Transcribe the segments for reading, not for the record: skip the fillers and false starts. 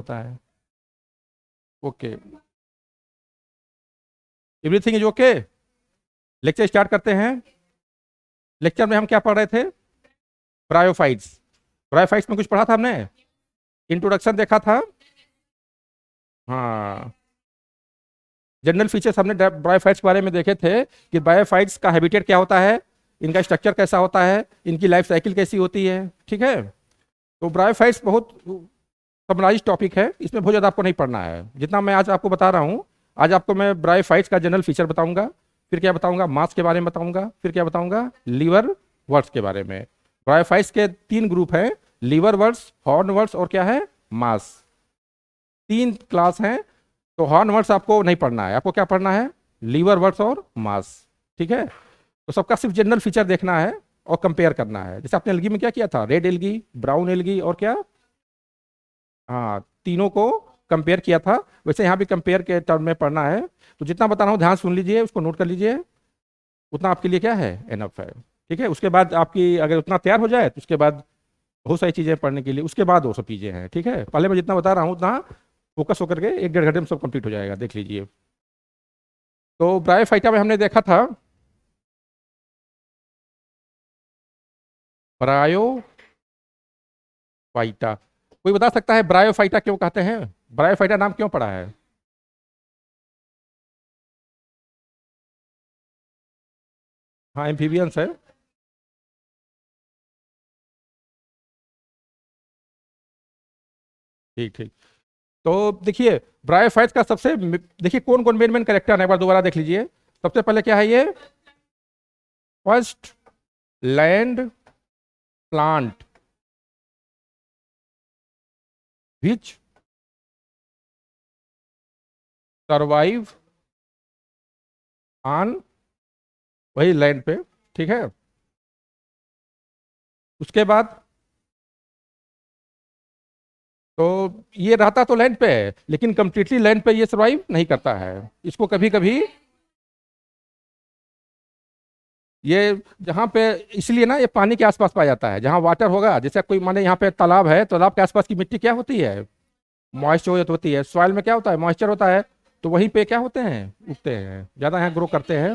होता है। Okay, everything is okay. Lecture start करते हैं। लेक्चर में हम क्या पढ़ रहे थे? ब्रायोफाइट्स। ब्रायोफाइट्स में कुछ पढ़ा था हमने, इंट्रोडक्शन देखा था। हाँ, जनरल फीचर्स हमने ब्रायोफाइट्स के बारे में देखे थे कि ब्रायोफाइट्स का हैबिटेट क्या होता है, इनका स्ट्रक्चर कैसा होता है, इनकी लाइफ साइकिल कैसी होती है। ठीक है, तो ब्रायोफाइट्स बहुत समराइज टॉपिक है, इसमें बहुत ज़्यादा आपको नहीं पढ़ना है जितना मैं आज आपको बता रहा हूँ। आज आपको मैं ब्रायोफाइट्स का जनरल फीचर बताऊंगा, फिर क्या बताऊंगा, मास के बारे में बताऊंगा, फिर क्या बताऊंगा, लीवर वर्ड्स के बारे में। ब्रायोफाइट्स के 3 ग्रुप हैं, लीवर वर्ड्स, हॉर्न वर्ड्स और क्या है, मास। 3 क्लास हैं। तो हॉर्न वर्ड्स आपको नहीं पढ़ना है, आपको क्या पढ़ना है, लीवर वर्ड्स और मास। ठीक है, तो सबका सिर्फ जनरल फीचर देखना है और कंपेयर करना है। जैसे आपने एल्गी में क्या किया था, रेड एल्गी, ब्राउन एल्गी और क्या, हाँ, तीनों को कंपेयर किया था। वैसे यहाँ भी कंपेयर के टर्म में पढ़ना है। तो जितना बता रहा हूँ ध्यान सुन लीजिए, उसको नोट कर लीजिए, उतना आपके लिए क्या है, एनफ है। ठीक है, उसके बाद आपकी अगर उतना तैयार हो जाए तो उसके बाद बहुत सारी चीज़ें पढ़ने के लिए, उसके बाद वो सब चीज़ें हैं। ठीक है, पहले मैं जितना बता रहा हूँ उतना फोकस होकर के 1 डेढ़ घंटे में सब कंप्लीट हो जाएगा, देख लीजिए। तो ब्रायोफाइटा में हमने देखा था, ब्रायोफाइटा। कोई बता सकता है ब्रायोफाइटा क्यों कहते हैं, ब्रायोफाइटा नाम क्यों पड़ा है? हाँ, एम्फीबियंस है। ठीक ठीक। तो देखिए, ब्रायोफाइट्स का देखिए कौन कौन मेन मेन कैरेक्टर है, एक बार दोबारा देख लीजिए। सबसे पहले क्या है ये, first land plant which survive on, वही लैंड पे। ठीक है, उसके बाद तो ये रहता तो लैंड पे है, लेकिन कंप्लीटली लैंड पे ये सर्वाइव नहीं करता है। इसको कभी कभी ये जहाँ पे, इसलिए ना ये पानी के आसपास पाया जाता है, जहाँ वाटर होगा। जैसे कोई माने यहाँ पे तालाब है, तालाब के आसपास की मिट्टी क्या होती है, मॉइस्चर होती है। सॉइल में क्या होता है, मॉइस्चर होता है। तो वहीं पे क्या होते हैं, उगते हैं, ज़्यादा यहाँ ग्रो करते हैं।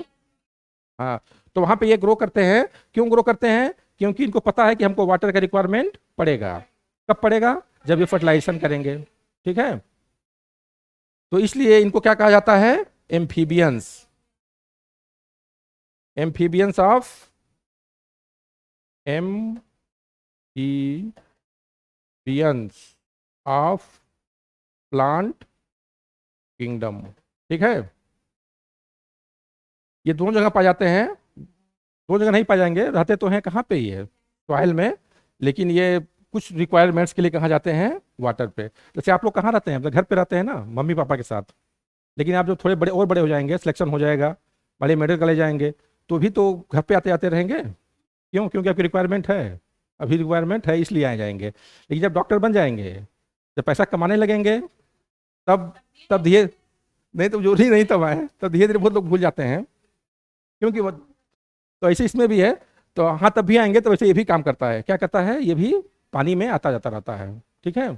हाँ, तो वहाँ पे ये ग्रो करते हैं। क्यों ग्रो करते हैं? क्योंकि इनको पता है कि हमको वाटर का रिक्वायरमेंट पड़ेगा। कब पड़ेगा? जब ये फर्टिलाइजेशन करेंगे। ठीक है, तो इसलिए इनको क्या कहा जाता है, amphibians. Amphibians of, amphibians of plant kingdom. ठीक है, ये दोनों जगह पाए जाते हैं। दो जगह नहीं पाए जाएंगे, रहते तो हैं कहाँ पे, ये सॉइल में। लेकिन ये कुछ रिक्वायरमेंट्स के लिए कहाँ जाते हैं, वाटर पे। जैसे आप लोग कहाँ रहते हैं, मतलब घर पे रहते हैं ना, मम्मी पापा के साथ। लेकिन आप जो थोड़े बड़े और बड़े हो जाएंगे, सिलेक्शन हो जाएगा, बड़े मेडिकल कॉलेज जाएंगे, तो भी तो घर पे आते आते रहेंगे। क्यों? क्योंकि आपकी रिक्वायरमेंट है, अभी रिक्वायरमेंट है इसलिए आ जाएंगे। लेकिन जब डॉक्टर बन जाएंगे, जब पैसा कमाने लगेंगे, तब तब धीरे, नहीं तो जरूरी नहीं तब आए, तब धीरे धीरे बहुत लोग भूल जाते हैं। क्योंकि वो, तो ऐसे इसमें भी है। तो हाँ, तब भी आएंगे। तो वैसे ये भी काम करता है, क्या करता है, ये भी पानी में आता जाता रहता है। ठीक है,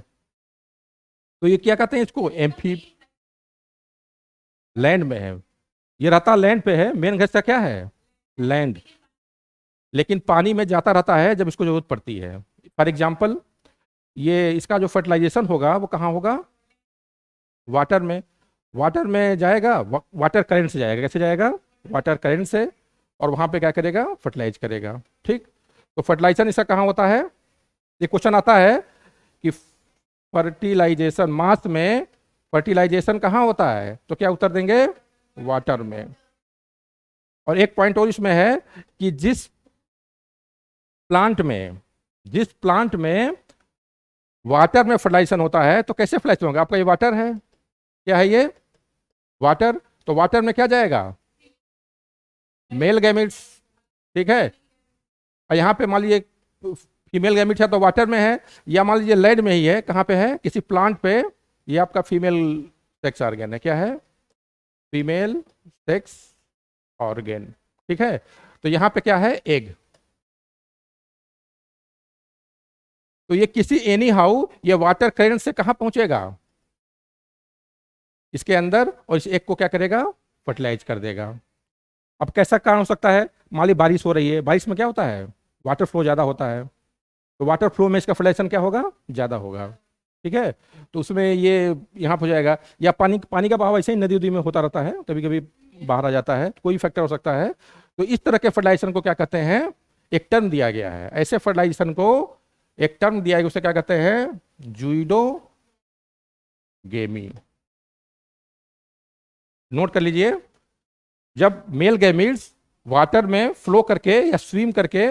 तो ये क्या कहते हैं, इसको एम्फी, लैंड में है, ये रहता लैंड पे है, मेन घर से क्या है, लैंड। लेकिन पानी में जाता रहता है जब इसको जरूरत पड़ती है। फॉर एग्जाम्पल, ये इसका जो फर्टिलाइजेशन होगा वो कहाँ होगा, वाटर में। वाटर में जाएगा, वाटर करंट से जाएगा। कैसे जाएगा, वाटर करंट से। और वहाँ पे क्या करेगा, फर्टिलाइज करेगा। ठीक, तो फर्टिलाइजेशन इसका कहाँ होता है, ये क्वेश्चन आता है कि फर्टिलाइजेशन, मास में फर्टिलाइजेशन कहाँ होता है, तो क्या उत्तर देंगे, वाटर में। और एक पॉइंट और इसमें है कि जिस प्लांट में वाटर में फर्टिलाइजेशन होता है, तो कैसे फर्टिलाइजेशन होगा, आपका ये वाटर है, क्या है ये, वाटर। तो वाटर में क्या जाएगा, मेल गैमिट्स। ठीक है, और यहाँ पे मान लीजिए फीमेल गैमिट है तो वाटर में है, या मान लीजिए लैंड में ही है, कहाँ पे है, किसी प्लांट पे। ये आपका फीमेल सेक्स ऑर्गेन है, क्या है, फीमेल सेक्स ऑर्गेन। ठीक है, तो यहाँ पे क्या है, एग। तो ये किसी एनी हाउ ये वाटर करंट से कहाँ पहुंचेगा, इसके अंदर, और इस एक को क्या करेगा, फर्टिलाइज कर देगा। अब कैसा कारण हो सकता है, मान ली बारिश हो रही है, बारिश में क्या होता है, वाटर फ्लो ज़्यादा होता है, तो वाटर फ्लो में इसका फर्टिलाइजेशन क्या होगा, ज़्यादा होगा। ठीक है, तो उसमें ये यहाँ हो जाएगा, या पानी पानी का बहाव ऐसे ही नदी उदी में होता रहता है, कभी कभी बाहर आ जाता है, कोई फैक्टर हो सकता है। तो इस तरह के फर्टिलाइजेशन को क्या कहते हैं, एक टर्म दिया गया है, ऐसे फर्टिलाइजेशन को एक टर्म दिया गया, उसे क्या कहते हैं, जुइडोगेमी। नोट कर लीजिए, जब मेल गैमीट्स वाटर में फ्लो करके या स्विम करके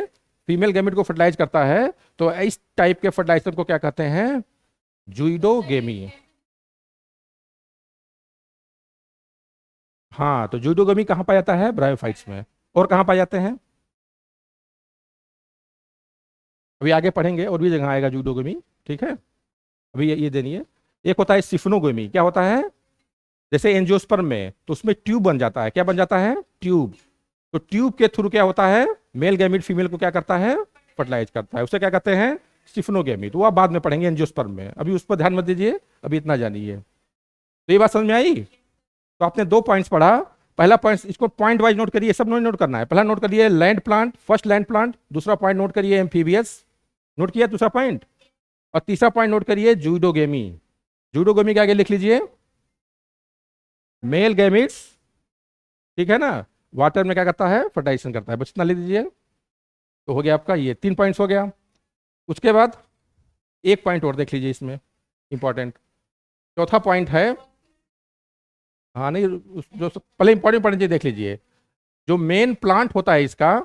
फीमेल गैमीट को फर्टिलाइज करता है, तो इस टाइप के फर्टिलाइजेशन को क्या कहते हैं, जुइडोगेमी। हाँ, तो जुइडोगेमी कहाँ पाया जाता है, ब्रायोफाइट्स में। और कहाँ पाए जाते हैं, अभी आगे पढ़ेंगे, और भी जगह आएगा जुइडोगेमी। ठीक है, अभी ये देनी है। एक होता है सिफनोगेमी, क्या होता है, जैसे एंजियोस्पर्म में, तो उसमें ट्यूब बन जाता है, क्या बन जाता है, ट्यूब। तो ट्यूब के थ्रू क्या होता है, मेल गैमीट फीमेल को क्या करता है, फर्टिलाइज करता है, उसे क्या कहते हैं, सिफनोगेमी। तो आप बाद में पढ़ेंगे एंजियोस्पर्म में, अभी उस पर ध्यान मत दीजिए, अभी इतना जानिए। तो ये बात समझ में आई। तो आपने 2 पॉइंट्स पढ़ा। पहला पॉइंट, इसको पॉइंट वाइज नोट करिए, सब नोट करना है। पहला नोट करिए land plant, first land plant. दूसरा पॉइंट नोट करिए एम्फीबियस, नोट किया दूसरा पॉइंट। और तीसरा पॉइंट नोट करिए जुइडोगेमी। जुइडोगेमी के आगे लिख लीजिए मेल गैमिट्स, ठीक है ना, वाटर में क्या करता है, फर्टिलाइजेशन करता है, बस इतना लिख दीजिए। तो हो गया आपका ये 3 पॉइंट्स हो गया। उसके बाद एक पॉइंट और देख लीजिए इसमें इंपॉर्टेंट, चौथा पॉइंट है, हाँ नहीं जो पहले इंपॉर्टेंट पॉइंट देख लीजिए। जो मेन प्लांट होता है इसका,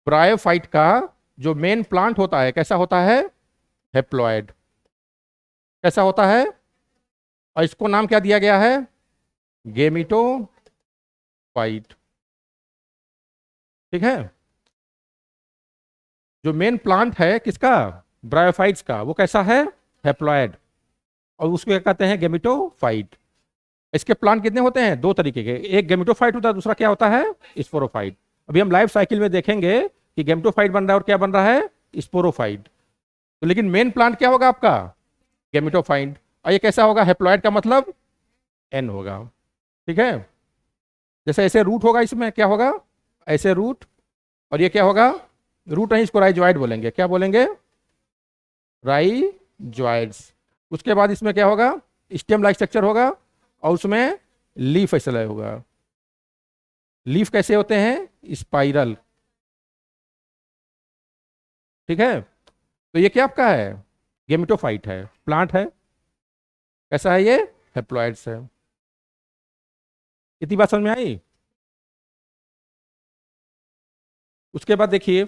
ब्रायोफाइट का जो मेन प्लांट होता है, कैसा होता है, हेप्लॉयड। कैसा होता है, और इसको नाम क्या दिया गया है, गेमिटोफाइट। ठीक है, जो मेन प्लांट है किसका, ब्रायोफाइट्स का, वो कैसा है, हेप्लॉयड, और उसको क्या कहते हैं, गेमिटोफाइट। इसके प्लांट कितने होते हैं, 2 तरीके के, एक गेमिटोफाइट होता है, दूसरा क्या होता है, स्पोरोफाइट। अभी हम लाइफ साइकिल में देखेंगे कि गेमिटोफाइट बन रहा है और क्या बन रहा है, स्पोरोफाइट। तो लेकिन मेन प्लांट क्या होगा आपका, गेमिटोफाइट। और ये कैसा होगा, हेप्लॉयड का मतलब एन होगा। ठीक है, जैसे ऐसे रूट होगा, इसमें क्या होगा, ऐसे रूट, और ये क्या होगा, रूट नहीं, इसको राइजॉइड बोलेंगे, क्या बोलेंगे, राइजॉइड्स। उसके बाद इसमें क्या होगा, स्टेम लाइक स्ट्रक्चर होगा, और उसमें लीफ ऐसा होगा। लीफ कैसे होते हैं, स्पाइरल। ठीक है, तो ये क्या आपका है, गेमिटोफाइट है, प्लांट है, कैसा है ये, हेप्लॉइड्स है। इतनी बात समझ में आई। उसके बाद देखिए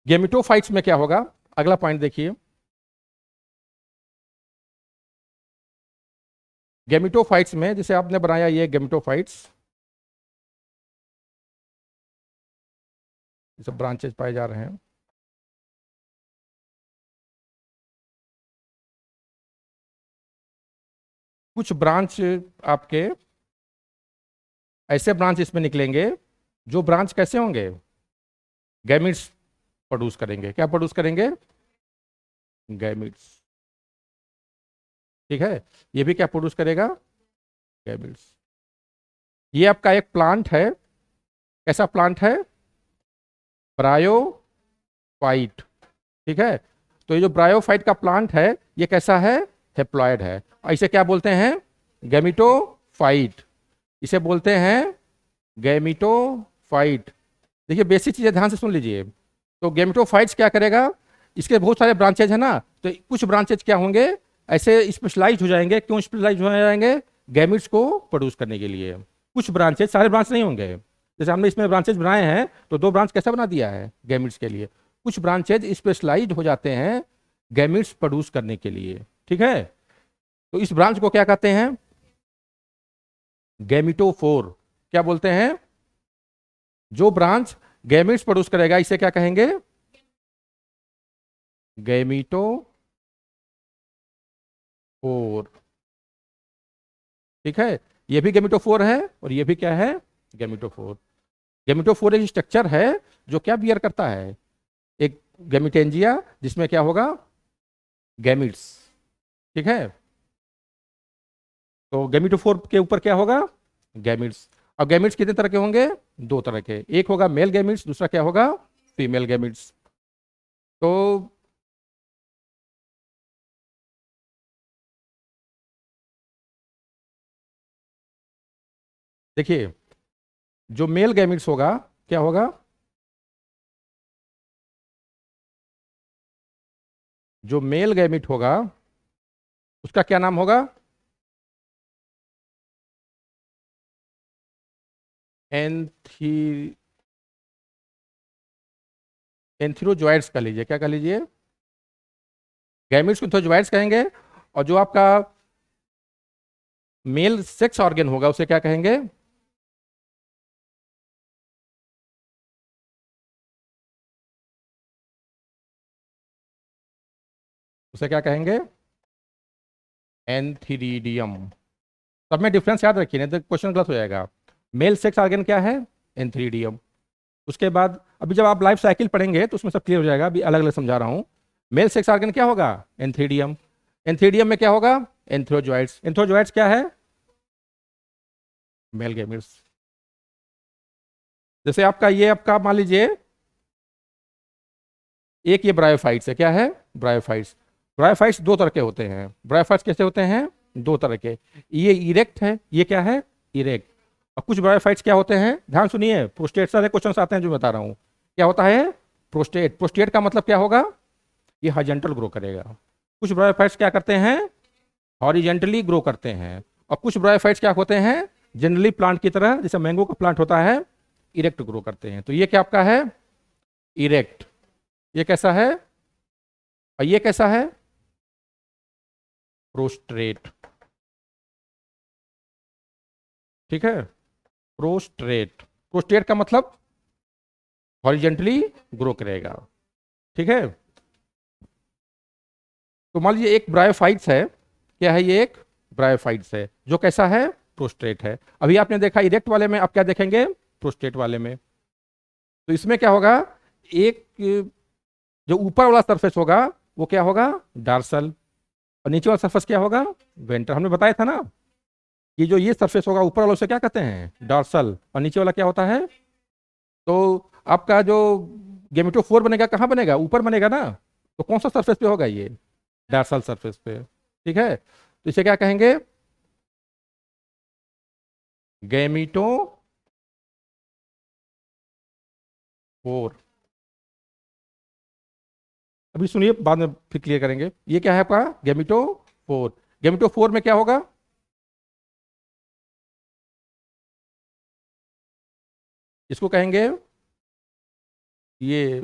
गेमिटोफाइट्स में क्या होगा, अगला पॉइंट देखिए। गेमिटोफाइट्स में जैसे आपने बनाया ये गेमिटोफाइट्स, ये सब ब्रांचेस पाए जा रहे हैं। कुछ ब्रांच आपके ऐसे ब्रांच इसमें निकलेंगे, जो ब्रांच कैसे होंगे, गैमिट्स प्रोड्यूस करेंगे, क्या प्रोड्यूस करेंगे, गैमिट्स। ठीक है, ये भी क्या प्रोड्यूस करेगा, गैमिट्स। ये आपका एक प्लांट है, कैसा प्लांट है, ब्रायोफाइट। ठीक है, तो ये जो ब्रायोफाइट का प्लांट है, ये कैसा है, हेप्लॉयड है। और इसे क्या बोलते हैं, गैमिटोफाइट, इसे बोलते हैं गैमिटोफाइट। देखिए बेसिक चीजें ध्यान से सुन लीजिए। तो गैमिटोफाइट्स क्या करेगा, इसके बहुत सारे ब्रांचेज है ना, तो कुछ ब्रांचेज क्या होंगे, ऐसे स्पेशलाइज हो जाएंगे। क्यों स्पेशलाइज हो जाएंगे, गैमिट्स को प्रोड्यूस करने के लिए। कुछ ब्रांचेज, सारे ब्रांच नहीं होंगे, जैसे हमने इसमें ब्रांचेज बनाए हैं, तो 2 ब्रांच कैसा बना दिया है, गैमिट्स के लिए। कुछ ब्रांचेज स्पेशलाइज हो जाते हैं गैमिट्स प्रोड्यूस करने के लिए। ठीक है, तो इस ब्रांच को क्या कहते हैं, गैमिटोफोर। क्या बोलते हैं, जो ब्रांच गैमिट्स प्रोड्यूस करेगा, इसे क्या कहेंगे, गैमिटोफोर। ठीक है, ये भी गैमिटोफोर है, और ये भी क्या है, गैमिटोफोर। गैमिटोफोर एक स्ट्रक्चर है जो क्या बियर करता है, गैमिटेंजिया, जिसमें क्या होगा, गैमिट्स। ठीक है, तो गैमिटोफोर के ऊपर क्या होगा, गैमिट्स। अब गैमिट्स कितने तरह के होंगे, दो तरह के, एक होगा मेल गैमिट्स, दूसरा क्या होगा, फीमेल गैमिट्स। तो देखिए, जो मेल गैमिट्स होगा क्या होगा, जो मेल गैमिट होगा उसका क्या नाम होगा, एंथी एंथ्रोजॉइड्स कह लीजिए, क्या कह लीजिए, गैमिट्स को एंथ्रोजॉइड्स कहेंगे। और जो आपका मेल सेक्स ऑर्गन होगा उसे क्या कहेंगे, उसे क्या कहेंगे, एंथीरिडियम। सब में डिफरेंस याद रखिए, नहीं तो क्वेश्चन गलत हो जाएगा। मेल सेक्स ऑर्गन क्या है, एंथीरिडियम। उसके बाद अभी जब आप लाइफ साइकिल पढ़ेंगे तो उसमें सब क्लियर हो जाएगा, अभी अलग अलग समझा रहा हूँ। मेल सेक्स ऑर्गन क्या होगा, एंथीरिडियम। एंथीरिडियम में क्या होगा, एंथ्रोजॉइड्स। एंथ्रोजॉइड्स क्या है, मेल गैमिट्स। जैसे आपका ये, आपका मान लीजिए एक ये ब्रायोफाइट्स है, क्या है, ब्रायोफाइट्स। ब्रायोफाइट्स दो तरह के होते हैं। ब्रायोफाइट्स कैसे होते हैं, दो तरह के। ये इरेक्ट है, ये क्या है, इरेक्ट। और कुछ ब्रायोफाइट्स क्या होते हैं, ध्यान सुनिए, प्रोस्टेट सारे क्वेश्चन आते हैं जो बता रहा हूँ। क्या होता है, प्रोस्टेट। प्रोस्टेट का मतलब क्या होगा, ये हॉरिजॉन्टल ग्रो करेगा। कुछ ब्रायोफाइट्स क्या करते हैं, हॉरिजेंटली ग्रो करते हैं। और कुछ ब्रायोफाइट्स क्या होते हैं, जनरली प्लांट की तरह, जैसे मैंगो का प्लांट होता है, इरेक्ट ग्रो करते हैं। तो ये क्या आपका है, इरेक्ट। ये कैसा है, और ये कैसा है, प्रोस्ट्रेट। ठीक है, प्रोस्ट्रेट। प्रोस्ट्रेट का मतलब हॉरिजेंटली ग्रो करेगा। ठीक है, तो मान लीजिए एक ब्रायोफाइट्स है, क्या है ये, एक ब्रायोफाइट्स है जो कैसा है, प्रोस्ट्रेट है। अभी आपने देखा इरेक्ट वाले में, आप क्या देखेंगे, प्रोस्ट्रेट वाले में। तो इसमें क्या होगा, एक जो ऊपर वाला सरफेस होगा वो क्या होगा, डार्सल। और नीचे वाला सरफेस क्या होगा, वेंटर। हमने बताया था ना, कि जो ये सरफेस होगा ऊपर वाला उसे क्या कहते हैं, डार्सल, और नीचे वाला क्या होता है। तो आपका जो गेमेटोफोर बनेगा कहाँ बनेगा, ऊपर बनेगा ना। तो कौन सा सरफेस पे होगा ये, डार्सल सरफेस पे। ठीक है, तो इसे क्या कहेंगे, गैमिटोफोर। अभी सुनिए, बाद में फिर क्लियर करेंगे। ये क्या है आपका, गैमिटोफोर। गैमिटोफोर में क्या होगा, इसको कहेंगे ये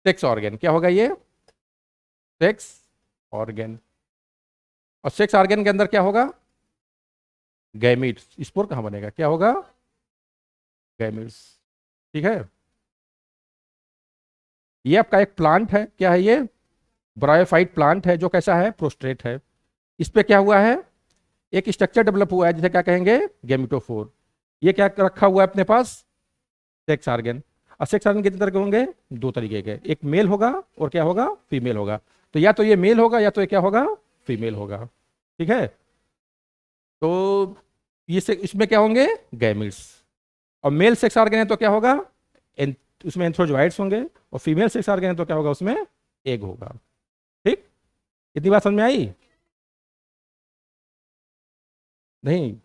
सेक्स ऑर्गन। क्या होगा ये, सेक्स ऑर्गन। और सेक्स ऑर्गन के अंदर क्या होगा, गैमिट्स। स्पोर कहाँ बनेगा, क्या होगा, गैमिट्स। ठीक है, ये आपका एक प्लांट है, क्या है ये, ब्रायोफाइट प्लांट है जो कैसा है, प्रोस्ट्रेट है। इस पे क्या हुआ है, एक स्ट्रक्चर डेवलप हुआ है जिसे क्या कहेंगे, गैमिटोफोर। ये क्या रखा हुआ है अपने पास, सेक्स ऑर्गन। और सेक्स ऑर्गन कितने तरह के होंगे, दो तरीके के, एक मेल होगा और क्या होगा, फीमेल होगा। तो या तो ये मेल होगा या तो ये क्या होगा, फीमेल होगा। ठीक है, तो ये से इसमें क्या होंगे, गैमिट्स। और मेल सेक्स ऑर्गन है तो क्या होगा, एन, उसमें एंथ्रोजॉइड्स होंगे। और फीमेल सेक्स ऑर्गन है तो क्या होगा, उसमें एग होगा। ठीक, इतनी बात समझ में आई, नहीं,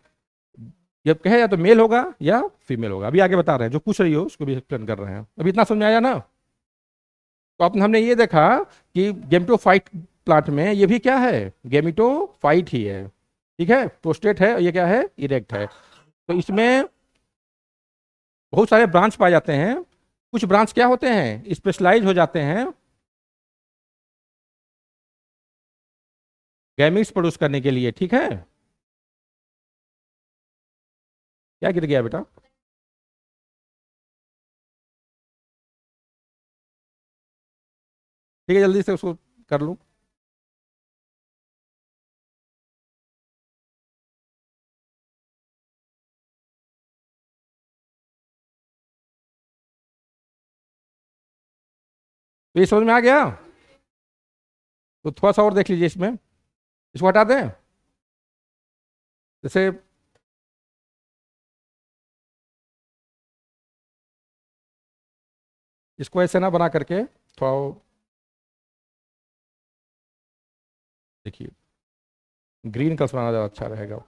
जब कहे या तो मेल होगा या फीमेल होगा। अभी आगे बता रहे हैं, जो पूछ रही हो उसको भी एक्सप्लेन कर रहे हैं। अभी इतना समझ में आया ना। तो अपन हमने ये देखा कि गेमिटोफाइट प्लांट में ये भी क्या है, गेमिटोफाइट ही है। ठीक है, प्रोस्टेट है और ये क्या है, इरेक्ट है। तो इसमें बहुत सारे ब्रांच पाए जाते हैं। कुछ ब्रांच क्या होते हैं, स्पेशलाइज हो जाते हैं गैमिट्स प्रोड्यूस करने के लिए। ठीक है, क्या गिर गया बेटा, ठीक है, जल्दी से उसको कर लूँ। तो ये समझ में आ गया। तो थोड़ा सा और देख लीजिए इसमें, इसको हटा दें। जैसे इसको ऐसे ना बना करके थोड़ा देखिए, ग्रीन कलर बनाना ज़्यादा अच्छा रहेगा।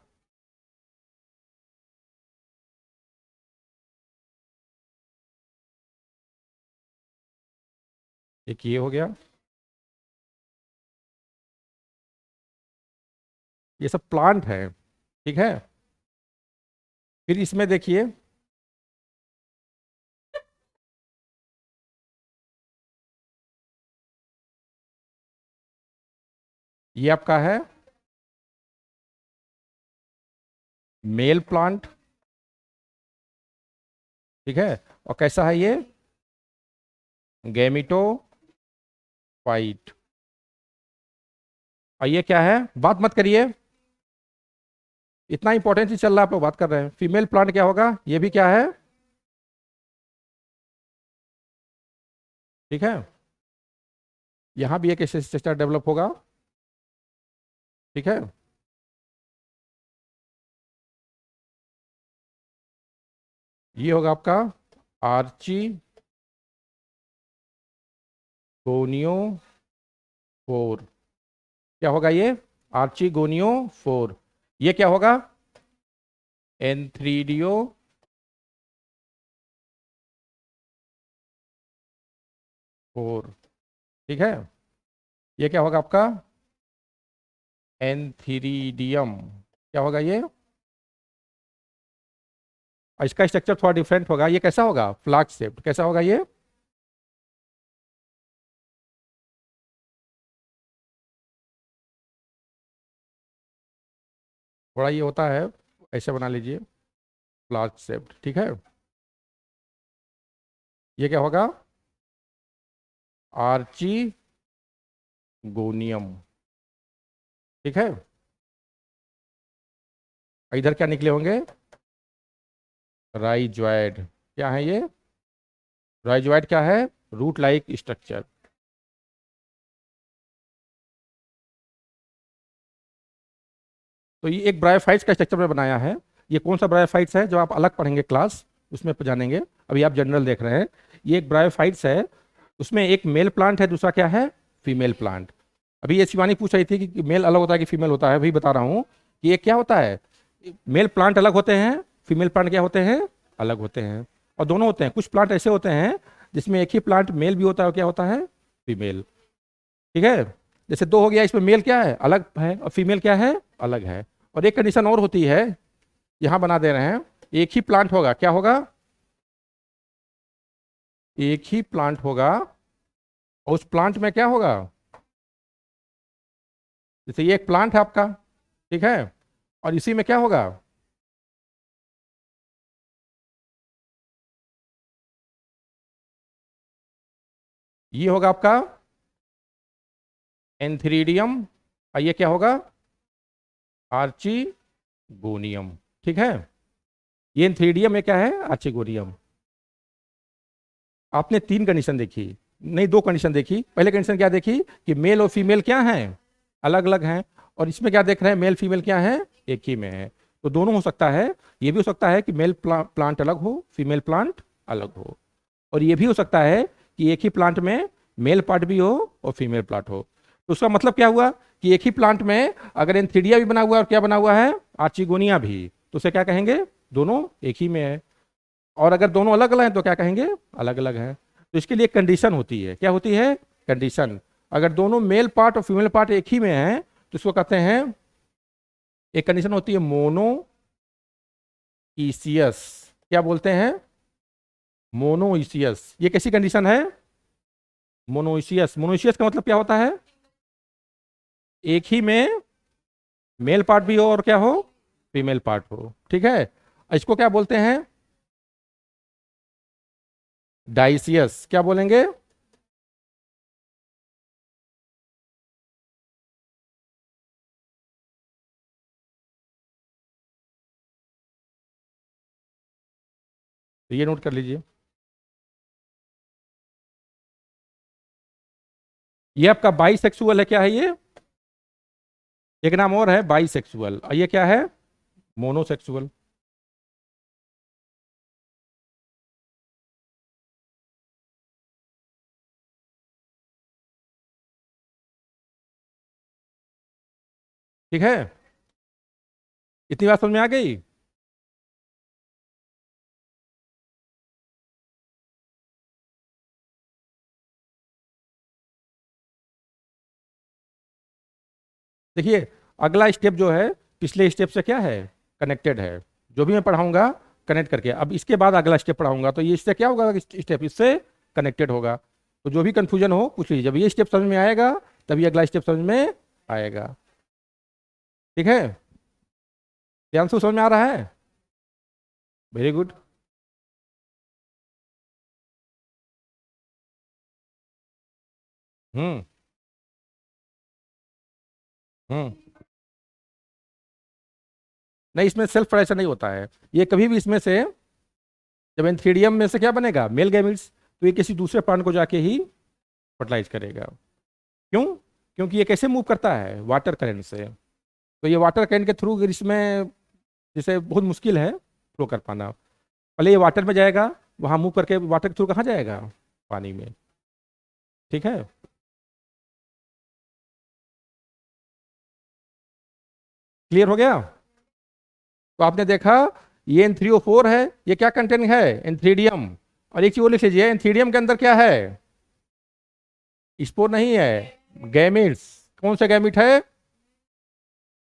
एक ये हो गया। ये सब प्लांट है, ठीक है। फिर इसमें देखिए, ये आपका है मेल प्लांट, ठीक है। और कैसा है ये, गैमिटो फाइट। और ये क्या है, बात मत करिए, इतना इंपॉर्टेंट ही चल रहा है, आप लोग बात कर रहे हैं। फीमेल प्लांट क्या होगा, ये भी क्या है, ठीक है। यहां भी एक स्ट्रक्चर डेवलप होगा, ठीक है। ये होगा आपका आर्ची गोनियो फोर। क्या होगा ये, आर्ची गोनियो फोर। ये क्या होगा, एंथ्रीडियो फोर, ठीक है। ये क्या होगा आपका, एंथीरिडियम। क्या होगा ये, और इसका स्ट्रक्चर थोड़ा डिफरेंट होगा। ये कैसा होगा, फ्लास्क शेप्ड। कैसा होगा ये, थोड़ा ये होता है, ऐसे बना लीजिए, फ्लास्क शेप्ड, ठीक है। ये क्या होगा, आर्ची गोनियम, ठीक है। इधर क्या निकले होंगे, राइजॉइड। क्या है ये, राइजॉइड क्या है, रूट लाइक स्ट्रक्चर। तो ये एक ब्रायोफाइट्स का स्ट्रक्चर में बनाया है। ये कौन सा ब्रायोफाइट्स है, जो आप अलग पढ़ेंगे क्लास, उसमें जानेंगे। अभी आप जनरल देख रहे हैं। ये एक ब्रायोफाइट्स है, उसमें एक मेल प्लांट है, दूसरा क्या है, फीमेल प्लांट। अभी ये शिवानी पूछ रही थी कि मेल अलग होता है कि फीमेल होता है, अभी बता रहा हूँ कि ये क्या होता है, मेल प्लांट अलग होते हैं, फीमेल प्लांट क्या होते हैं, अलग होते हैं। और दोनों होते हैं, कुछ प्लांट ऐसे होते हैं जिसमें एक ही प्लांट मेल भी होता है और क्या होता है, फीमेल, ठीक है। जैसे दो हो गया, इसमें मेल क्या है, अलग है, और फीमेल क्या है, अलग है। और एक कंडीशन और होती है, यहां बना दे रहे हैं, एक ही प्लांट होगा, क्या होगा, एक ही प्लांट होगा, और उस प्लांट में क्या होगा, जैसे ये एक प्लांट है आपका, ठीक है, और इसी में क्या होगा, ये होगा आपका एंथ्रीडियम, और ये क्या होगा, आर्चिगोनियम, ठीक है। ये एंथ्रीडियम में क्या है, आर्चिगोनियम। आपने तीन कंडीशन देखी, नहीं दो कंडीशन देखी। पहले कंडीशन क्या देखी कि मेल और फीमेल क्या हैं, अलग अलग हैं। और इसमें क्या देख रहे हैं, मेल फीमेल क्या है, एक ही में है। तो दोनों हो सकता है, ये भी हो सकता है कि मेल प्लांट अलग हो, फीमेल प्लांट अलग हो। और ये भी हो सकता है कि एक ही प्लांट में मेल पार्ट भी हो और फीमेल प्लांट हो। तो उसका मतलब क्या हुआ कि एक ही प्लांट में अगर एंथीडिया भी बना हुआ है और क्या बना हुआ है, आर्चिगोनिया भी, तो उसे क्या कहेंगे, दोनों एक ही में है। और अगर दोनों अलग अलग हैं तो क्या कहेंगे, अलग अलग है। तो इसके लिए कंडीशन होती है, क्या होती है, कंडीशन। अगर दोनों मेल पार्ट और फीमेल पार्ट एक ही में है तो इसको कहते हैं, एक कंडीशन होती है मोनो ईसियस। क्या बोलते हैं, मोनोइसियस। ये कैसी कंडीशन है, मोनोइसियस। मोनोइसियस का मतलब क्या होता है, एक ही में मेल पार्ट भी हो और क्या हो, फीमेल पार्ट हो, ठीक है। इसको क्या बोलते हैं, डाइसियस। क्या बोलेंगे, तो ये नोट कर लीजिए। ये आपका बाईसेक्सुअल है, क्या है ये? एक नाम और है बाईसेक्सुअल, और ये क्या है? मोनोसेक्सुअल। ठीक है, इतनी बात समझ में आ गई? देखिए, अगला स्टेप जो है पिछले स्टेप से क्या है, कनेक्टेड है। जो भी मैं पढ़ाऊंगा कनेक्ट करके, अब इसके बाद अगला स्टेप पढ़ाऊंगा तो ये इससे क्या होगा, स्टेप इससे कनेक्टेड होगा। तो जो भी कंफ्यूजन हो पूछ लीजिए, जब ये स्टेप समझ में आएगा तभी अगला स्टेप समझ में आएगा। ठीक है, ध्यान से समझ में आ रहा है? Very good. हम्म। हम्म। नहीं, इसमें सेल्फ फर्टिलाइजेशन नहीं होता है। ये कभी भी इसमें से, जब एंथीडियम में से क्या बनेगा, मेल गैमिट्स, तो ये किसी दूसरे प्लांट को जाके ही फर्टिलाइज करेगा। क्यों? क्योंकि ये कैसे मूव करता है, वाटर करंट से। तो ये वाटर करंट के थ्रू इसमें, जिसे बहुत मुश्किल है फ्लो कर पाना। पहले ये वाटर में जाएगा, वहां मूव करके वाटर के थ्रू कहाँ जाएगा, पानी में। ठीक है, क्लियर हो गया? तो आपने देखा ये N3O4 है, ये क्या कंटेनिंग है, एंथीडियम। और एक चीज और लिख लीजिए, एंथीडियम के अंदर क्या है, स्पोर नहीं है, गैमिट्स। कौन सा गैमिट है?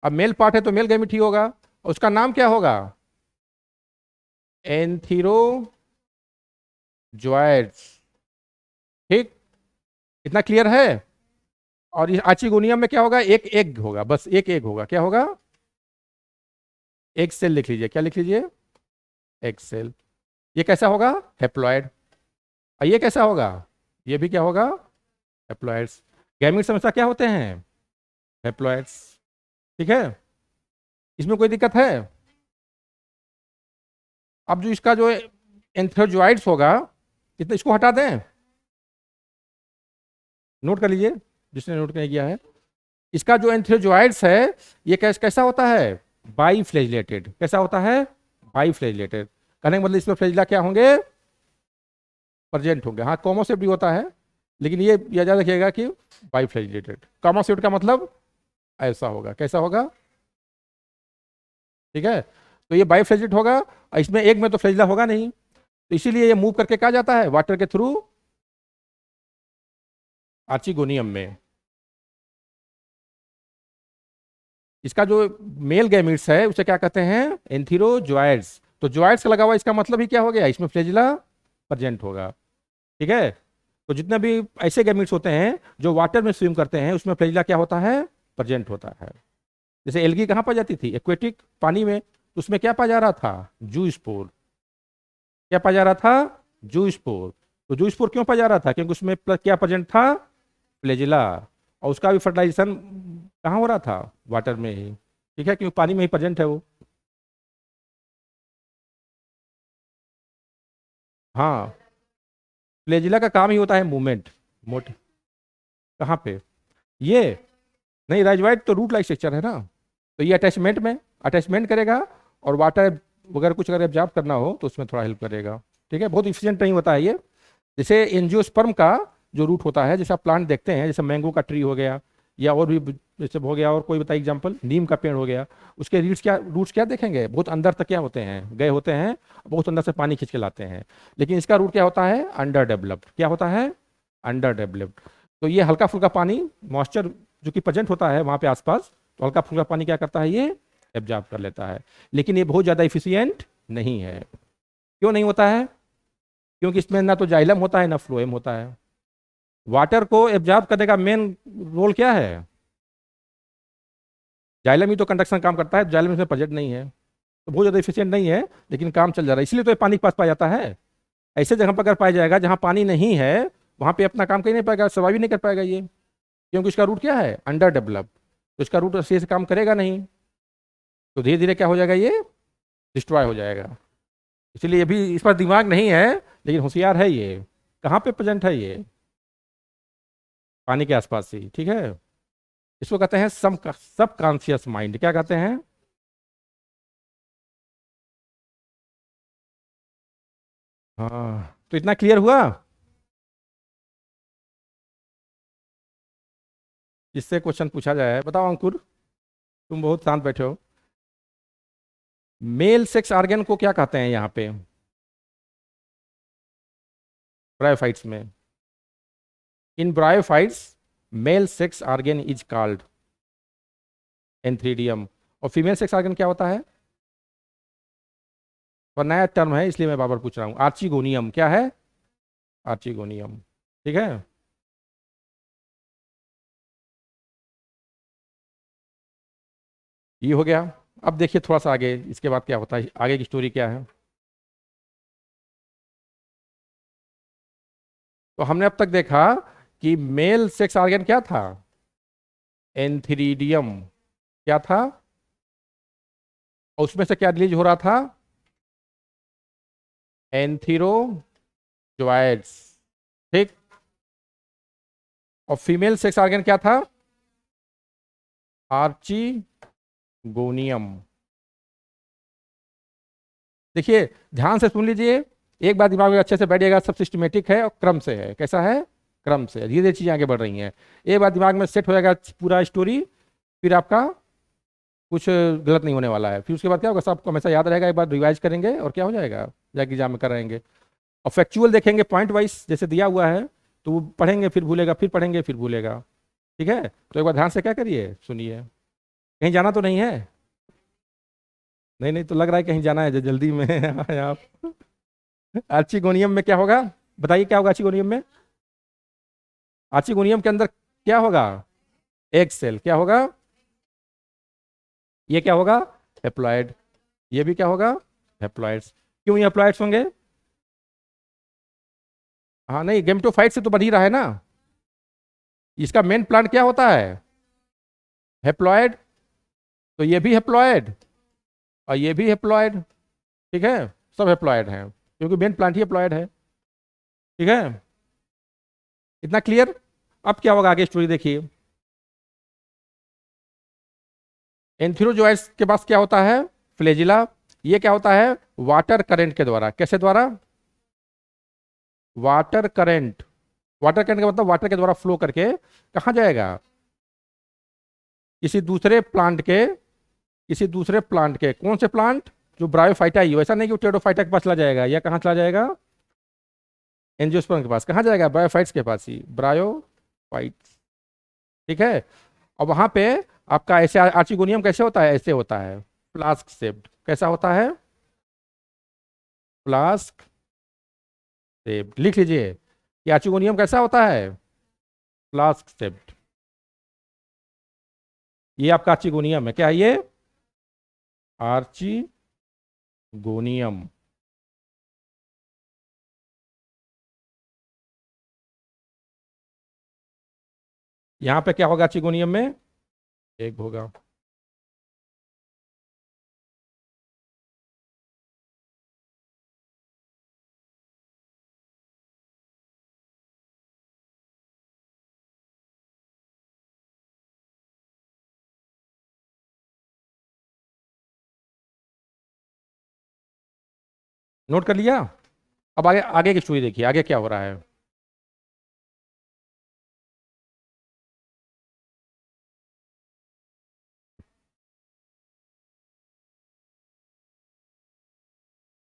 अब मेल पार्ट है तो मेल गैमिट ही होगा। उसका नाम क्या होगा, एंथीरोजोइड्स। ठीक, इतना क्लियर है? और इस आचिगोनियम में क्या होगा, एक एग होगा, बस एक एग होगा। क्या होगा, एक सेल लिख लीजिए। क्या लिख लीजिए, एक सेल। ये कैसा होगा, हेप्लॉइड। और ये कैसा होगा, ये भी क्या होगा, हेप्लॉइड्स। गैमिट्स हमेशा क्या होते हैं, हेप्लॉइड्स। ठीक है, इसमें कोई दिक्कत है? अब जो इसका जो एंथ्रोजोइड्स होगा, इतना इसको हटा दें, नोट कर लीजिए जिसने नोट नहीं किया है। इसका जो एंथ्रोजोइड्स है, ये कैसा होता है, बाई फ्लैजिलेटेड। कैसा होता है, बाई फ्लैजिलेटेड। कहने का मतलब इसमें फ्लैजिला क्या होंगे, प्रेजेंट होंगे। हाँ, कॉमोसेप्ट भी होता है, लेकिन ये याद रखिएगा कि बाई फ्लैजिलेटेड। कॉमोसेप्ट का मतलब ऐसा होगा, कैसा होगा। ठीक है, तो ये बाई फ्लैजिलेट होगा, और इसमें एक में तो फ्लैजिला होगा नहीं, तो इसीलिए ये मूव करके कहा जाता है वाटर के थ्रू आर्चिगोनियम में। इसका जो मेल गैमिट्स है उसे क्या कहते हैं, एंथीरोजोइड्स। तो जोइड्स का लगा हुआ, इसका मतलब ही क्या हो गया, इसमें फ्लैजिला प्रेजेंट होगा। ठीक है, तो जितने भी ऐसे गैमिट्स होते हैं जो वाटर में स्विम करते हैं, उसमें फ्लैजिला क्या होता है, प्रेजेंट होता है। जैसे एल्गी कहाँ पाई जाती थी, एक्वेटिक पानी में, तो उसमें क्या पाया जा रहा था, जू स्पोर। क्या पाया जा रहा था, जू स्पोर। तो जू स्पोर क्यों पाया जा रहा था, क्योंकि उसमें क्या प्रेजेंट था, फ्लैजिला। और उसका भी फर्टिलाइजेशन कहाँ हो रहा था, वाटर में ही। ठीक है, क्योंकि पानी में ही प्रेजेंट है वो। हाँ, फ्लैजिला का काम ही होता है मूवमेंट, मोट। कहाँ पे, ये नहीं, राइजवाइट तो रूट लाइक स्ट्रक्चर है ना, तो ये अटैचमेंट में अटैचमेंट करेगा, और वाटर वगैरह कुछ अगर एब्जॉर्ब करना हो तो उसमें थोड़ा हेल्प करेगा। ठीक है, बहुत इफिशियंट नहीं होता है ये। जैसे एंजियोस्पर्म का जो रूट होता है, जैसे आप प्लांट देखते हैं, जैसे मैंगो का ट्री हो गया, या और भी जैसे हो गया, और कोई बताइए एग्जाम्पल, नीम का पेड़ हो गया, उसके रूट्स क्या देखेंगे, बहुत अंदर तक क्या होते हैं, गए होते हैं, बहुत अंदर से पानी खींच के लाते हैं। लेकिन इसका रूट क्या होता है, अंडर डेवलप्ड। क्या होता है, अंडर डेवलप्ड। तो ये हल्का फुल्का पानी, मॉइस्चर जो कि प्रेजेंट होता है वहाँ पे आसपास, तो हल्का फुल्का पानी क्या करता है, ये एब्जॉर्ब कर लेता है। लेकिन ये बहुत ज़्यादा इफिशियंट नहीं है। क्यों नहीं होता है, क्योंकि इसमें ना तो जाइलम होता है ना फ्लोएम होता है। वाटर को एब्जॉर्ब करने का मेन रोल क्या है, जाइलम ही तो कंडक्शन काम करता है, जाइलम इसमें प्रेजेंट नहीं है, तो बहुत ज़्यादा इफिशियंट नहीं है, लेकिन काम चल जा रहा है, इसलिए तो ये पानी के पास पाया जाता है। ऐसे जगह पर अगर पाया जाएगा जहाँ पानी नहीं है, वहाँ पे अपना काम कर ही नहीं पाएगा, सर्वाइव ही नहीं कर पाएगा ये, क्योंकि इसका रूट क्या है, अंडर डेवलप। तो इसका रूट सही से काम करेगा नहीं, तो धीरे धीरे क्या हो जाएगा, ये डिस्ट्रॉय हो जाएगा। इसलिए ये भी, इस पर दिमाग नहीं है, लेकिन होशियार है ये। कहाँ पे प्रेजेंट है ये, पानी के आसपास ही, ठीक है। इसको कहते हैं सब कॉन्शियस माइंड। क्या कहते हैं? हाँ, तो इतना क्लियर हुआ। इससे क्वेश्चन पूछा जाए, बताओ अंकुर, तुम बहुत शांत बैठे हो। मेल सेक्स ऑर्गन को क्या कहते हैं यहाँ पे ब्रायोफाइट्स में? In bryophytes male sex organ is called antheridium. और फीमेल सेक्स ऑर्गन क्या होता है? और नया टर्म है इसलिए मैं बार बार पूछ रहा हूँ, आर्चिगोनियम। क्या है? आर्चिगोनियम, ठीक है। ये हो गया। अब देखिए थोड़ा सा आगे, इसके बाद क्या होता है, आगे की स्टोरी क्या है। तो हमने अब तक देखा कि मेल सेक्स ऑर्गन क्या था? एंथ्रीडियम। क्या था? और उसमें से क्या रिलीज हो रहा था? एंथीरोजोइड्स, ठीक। और फीमेल सेक्स ऑर्गन क्या था? आर्चिगोनियम। देखिए ध्यान से सुन लीजिए, एक बात दिमाग में अच्छे से बैठिएगा, सब सिस्टमेटिक है और क्रम से है। कैसा है? क्रम से। धीरे धीरे चीजें आगे बढ़ रही हैं। एक बार दिमाग में सेट हो जाएगा पूरा स्टोरी, फिर आपका कुछ गलत नहीं होने वाला है। फिर उसके बाद क्या होगा, सबको हमेशा याद रहेगा। एक बार रिवाइज करेंगे और क्या हो जाएगा, जाके एग्जाम में कराएंगे। और फैक्चुअल देखेंगे पॉइंट वाइज जैसे दिया हुआ है, तो वो पढ़ेंगे फिर भूलेगा, फिर पढ़ेंगे फिर भूलेगा, ठीक है। तो एक बार ध्यान से क्या करिए, सुनिए। कहीं जाना तो नहीं है? नहीं नहीं, तो लग रहा है कहीं जाना है, जल्दी में आए आप। आर्चिगोनियम में क्या होगा? बताइए क्या होगा आर्चिगोनियम में? आर्चिगोनियम के अंदर क्या होगा? एक सेल। क्या होगा? ये क्या होगा? हेप्लॉइड। ये भी क्या होगा? हेप्लॉइड्स। क्यों ये हेप्लॉइड्स होंगे? हाँ नहीं, गेमेटोफाइट से तो बन ही रहा है ना। इसका मेन प्लांट क्या होता है? हेप्लॉइड। तो ये भी हेप्लॉइड और ये भी हेप्लॉइड, ठीक है। सब हेप्लॉइड हैं क्योंकि मेन प्लांट ही हेप्लॉइड है, ठीक है। इतना क्लियर? अब क्या होगा आगे स्टोरी देखिए। एंथीरोजोइड्स के पास क्या होता है? फ्लैजिला। ये क्या होता है? वाटर करंट के द्वारा। कैसे द्वारा? Water current. वाटर करंट का मतलब वाटर के द्वारा फ्लो करके कहाँ जाएगा? किसी दूसरे प्लांट के, किसी दूसरे प्लांट के। कौन से प्लांट? जो ब्रायोफाइटा ही हो। ऐसा नहीं कि वो टेरोफाइटा के पास चला जाएगा, या कहाँ चला जाएगा? एंजियोस्पर्म के पास। कहाँ जाएगा? ब्रायोफाइट्स के पास ही, ब्रायोफाइट्स, ठीक है। और वहां पे आपका ऐसे आर्चिगोनियम कैसे होता है? ऐसे होता है, फ्लास्क शेप्ड। कैसा होता है? Flask shaped. लिख लीजिए कि आर्चिगोनियम कैसा होता है? Flask shaped. ये आपका आर्चिगोनियम है। क्या है ये? आर्चिगोनियम। यहां पे क्या होगा आर्चिगोनियम में? एक होगा। नोट कर लिया? अब आगे, आगे की स्टोरी देखिए, आगे क्या हो रहा है।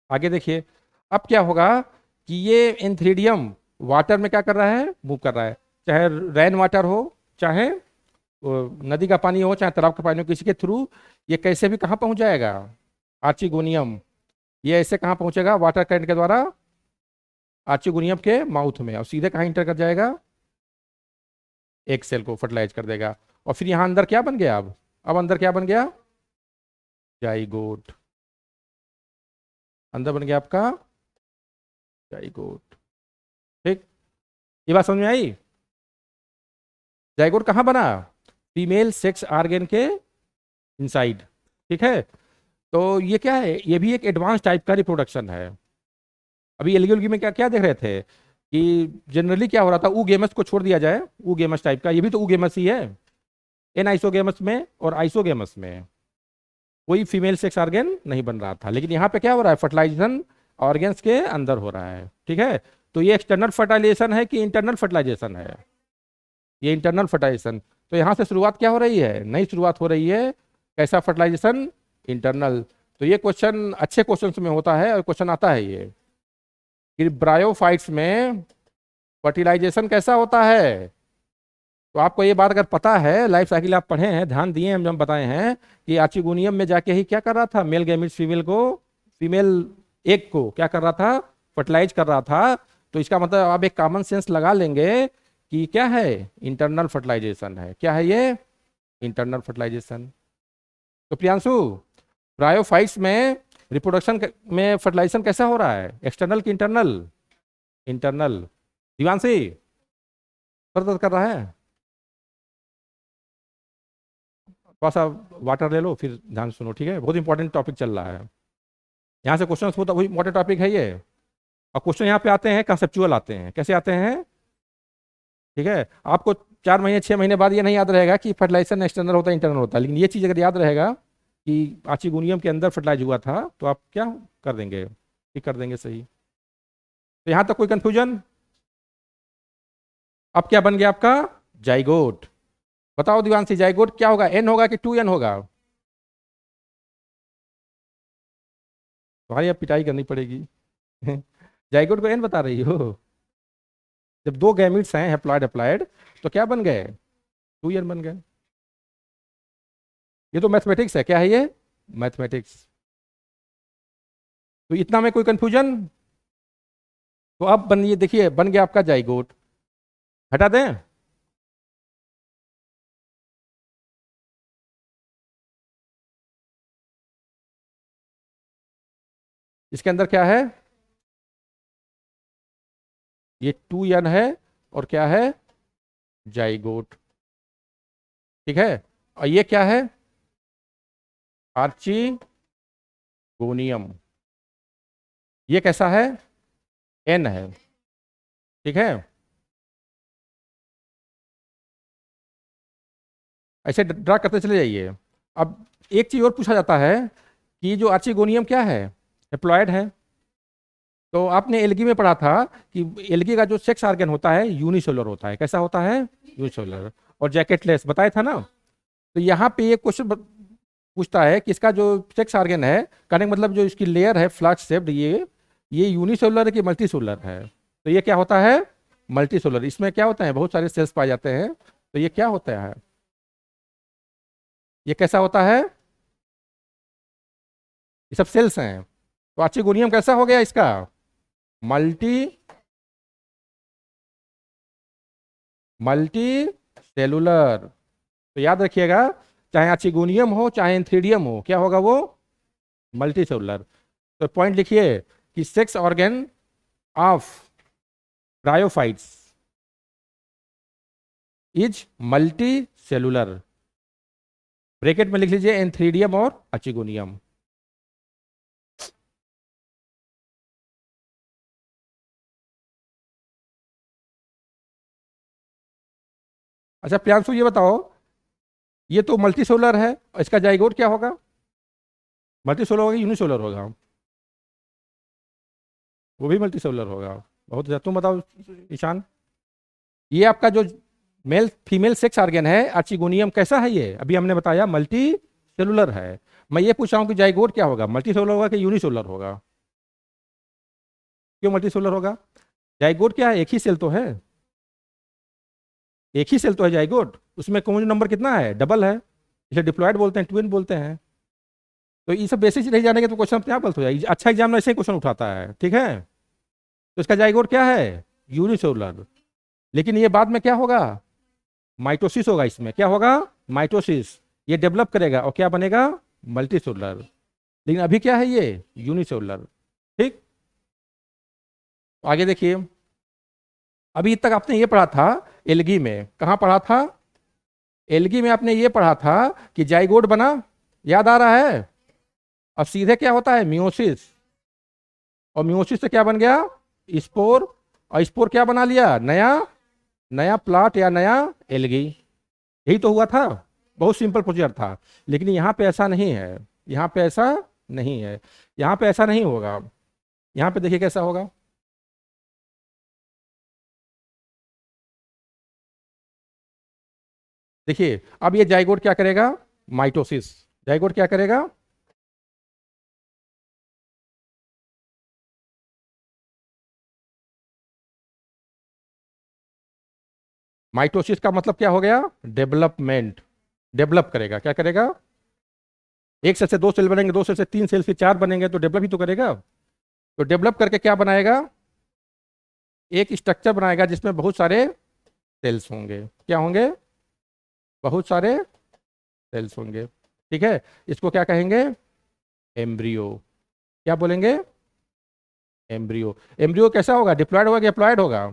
आगे देखिए। अब क्या होगा कि ये एंथ्रीडियम वाटर में क्या कर रहा है? मूव कर रहा है। चाहे रेन वाटर हो, चाहे नदी का पानी हो, चाहे तालाब का पानी हो, किसी के थ्रू ये कैसे भी कहाँ पहुंच जाएगा? आर्चिगोनियम। ये ऐसे कहाँ पहुंचेगा? वाटर करंट के द्वारा आर्चिगोनियम के माउथ में, और सीधे कहाँ इंटर कर जाएगा? एक सेल को फर्टिलाइज कर देगा। और फिर यहाँ अंदर क्या बन गया? अब अंदर क्या बन गया? जाइगोट। अंदर बन गया आपका जाइगोट, ठीक। ये बात समझ में आई? जाइगोट कहाँ बना? फीमेल सेक्स ऑर्गन के इनसाइड, ठीक है। तो ये क्या है? ये भी एक एडवांस टाइप का रिप्रोडक्शन है। अभी एलगी उलगी में क्या क्या देख रहे थे? कि जनरली क्या हो रहा था, ऊगेमस को छोड़ दिया जाए, ऊगेमस टाइप का, ये भी तो ऊगेमस ही है, एन आइसोगेमस में और आइसोगेमस में कोई फीमेल सेक्स ऑर्गन नहीं बन रहा था। लेकिन यहाँ पे क्या हो रहा है, फर्टिलाइजेशन ऑर्गन्स के अंदर हो रहा है, ठीक है। तो ये एक्सटर्नल फर्टिलाइजेशन है कि इंटरनल फर्टिलाइजेशन है, ये इंटरनल फर्टिलाइजेशन। तो यहाँ से शुरुआत क्या हो रही है, नई शुरुआत हो रही है, कैसा फर्टिलाइजेशन, इंटरनल। तो ये क्वेश्चन अच्छे क्वेश्चंस में होता है, और क्वेश्चन आता है ये कि ब्रायोफाइट्स में फर्टिलाइजेशन कैसा होता है। तो आपको ये बात अगर पता है, लाइफ साइकिल आप पढ़े हैं, ध्यान दिए हैं, हम बताए हैं कि आर्चिगोनियम में जाके ही क्या कर रहा था, मेल गैमेट्स फीमेल को, फीमेल एग को क्या कर रहा था, फर्टिलाइज कर रहा था। तो इसका मतलब आप एक कॉमन सेंस लगा लेंगे कि क्या है, इंटरनल फर्टिलाइजेशन है। क्या है ये, इंटरनल फर्टिलाइजेशन। तो प्रियांशु, ब्रायोफाइट्स में रिप्रोडक्शन में फर्टिलाइजेशन कैसा हो रहा है, एक्सटर्नल कि इंटरनल, इंटरनल। दिवांशी, सर दर्द कर रहा है, थोड़ा सा वाटर ले लो, फिर ध्यान से सुनो, ठीक है, बहुत इंपॉर्टेंट टॉपिक चल रहा है। यहाँ से क्वेश्चन बहुत वही इंपॉर्टेंट टॉपिक है ये। और क्वेश्चन यहाँ पे आते हैं कंसेप्चुअल आते हैं, कैसे आते हैं, ठीक है। आपको 4 महीने 6 महीने बाद ये नहीं याद रहेगा कि फर्टिलाइजेशन एक्सटर्नल होता है इंटरनल होता है, लेकिन ये चीज़ अगर याद रहेगा कि आर्चिगोनियम के अंदर फर्टिलाइज हुआ था, तो आप क्या कर देंगे, ठीक कर देंगे, सही। तो यहाँ तक कोई कंफ्यूजन। अब क्या बन गया आपका, जाइगोट। बताओ दिवांशी, जाइगोट क्या होगा, एन होगा कि 2n होगा। तुम्हारी अब पिटाई करनी पड़ेगी। जाइगोट को एन बता रही हो। जब दो गैमिट्स हैं हैप्लॉइड हैप्लॉइड, तो क्या बन गए, 2n बन गए। ये तो मैथमेटिक्स है, क्या है ये, मैथमेटिक्स। तो इतना में कोई कंफ्यूजन। तो अब बनिए, देखिए बन गया आपका जाइगोट। हटा दें, इसके अंदर क्या है, ये 2n है, और क्या है, जाइगोट, ठीक है। और ये क्या है, आर्चिगोनियम। ये कैसा है, n है, ठीक है। ऐसे ड्रा करते चले जाइए। अब एक चीज और पूछा जाता है कि जो आर्चिगोनियम क्या है, हैप्लॉइड है। तो आपने एल्गी में पढ़ा था कि एल्गी का जो सेक्स ऑर्गन होता है यूनिसेलुलर होता है, कैसा होता है, यूनिसेलुलर, और जैकेटलेस, बताया था ना। तो यहाँ पे ये क्वेश्चन पूछता है कि इसका जो सेक्स ऑर्गन है, कहने का मतलब जो इसकी लेयर है फ्लैक्स शेप्ड, ये यूनिसेलुलर है कि मल्टीसेलुलर है। तो ये क्या होता है, मल्टीसेलुलर। इसमें क्या होता है, बहुत सारे सेल्स पाए जाते हैं। तो ये क्या होता है, ये कैसा होता है, ये सब सेल्स हैं। तो आर्चिगोनियम कैसा हो गया इसका, मल्टी मल्टी सेलुलर। तो याद रखिएगा, चाहे आर्चिगोनियम हो चाहे एंथ्रीडियम हो, क्या होगा वो, मल्टी सेलुलर। तो पॉइंट लिखिए कि sex organ of bryophytes is multi cellular. Bracket में लिख लीजिए एंथ्रीडियम और आर्चिगोनियम। अच्छा प्रियांशु, ये बताओ, ये तो मल्टी सेलुलर है, और इसका जाइगोट क्या होगा, मल्टी सेलुलर होगा यूनिसेलुलर होगा, वो भी मल्टी सेलुलर होगा। बहुत अच्छा, तुम बताओ ईशान। ये आपका जो मेल फीमेल सेक्स ऑर्गन है आर्चिगोनियम, कैसा है ये, अभी हमने बताया मल्टी सेलुलर है। मैं ये पूछ रहा हूँ कि जाइगोट क्या होगा, मल्टी सेलुलर होगा कि यूनिसेलुलर होगा। क्यों मल्टी सेलुलर होगा, जाइगोट क्या है, एक ही सेल तो है, एक ही सेल तो है जाइगोट, उसमें क्रोमोसोम नंबर कितना है, डबल है, इसे डिप्लॉयड बोलते हैं, ट्विन बोलते हैं। तो ये सब बेसिक नहीं जानेंगे तो क्वेश्चन अपने आप गलत हो जाएगी। अच्छा एग्जाम में ऐसे ही क्वेश्चन उठाता है, ठीक है। तो इसका जाइगोट क्या है, यूनिसेलुलर। लेकिन ये बाद में क्या होगा, माइटोसिस होगा, इसमें क्या होगा, माइटोसिस, ये डेवलप करेगा और क्या बनेगा, मल्टीसेलुलर। लेकिन अभी क्या है ये, यूनिसेलुलर, ठीक। आगे देखिए, अभी तक आपने ये पढ़ा था एल्गी में, कहाँ पढ़ा था, एल्गी में आपने ये पढ़ा था कि जाइगोट बना, याद आ रहा है। अब सीधे क्या होता है, मियोसिस, और मियोसिस से क्या बन गया, स्पोर, और स्पोर क्या बना लिया, नया नया प्लांट या नया एल्गी। यही तो हुआ था, बहुत सिंपल प्रोसीजर था। लेकिन यहाँ पे ऐसा नहीं है, यहाँ पे ऐसा नहीं है, यहाँ पे ऐसा नहीं होगा। यहाँ पे देखिए कैसा होगा। देखिए अब ये जाइगोट क्या करेगा, माइटोसिस। जाइगोट क्या करेगा, माइटोसिस का मतलब क्या हो गया, डेवलपमेंट। डेवलप करेगा, क्या करेगा, एक सेल से दो सेल बनेंगे, दो सेल से तीन सेल से चार बनेंगे, तो डेवलप ही तो करेगा। तो डेवलप करके क्या बनाएगा, एक स्ट्रक्चर बनाएगा जिसमें बहुत सारे सेल्स होंगे। क्या होंगे, बहुत सारे सेल्स होंगे। ठीक है, इसको क्या कहेंगे, एम्ब्रियो। क्या बोलेंगे, एम्ब्रियो। एम्ब्रियो कैसा होगा, डिप्लॉयड होगा कि एप्लॉयड होगा,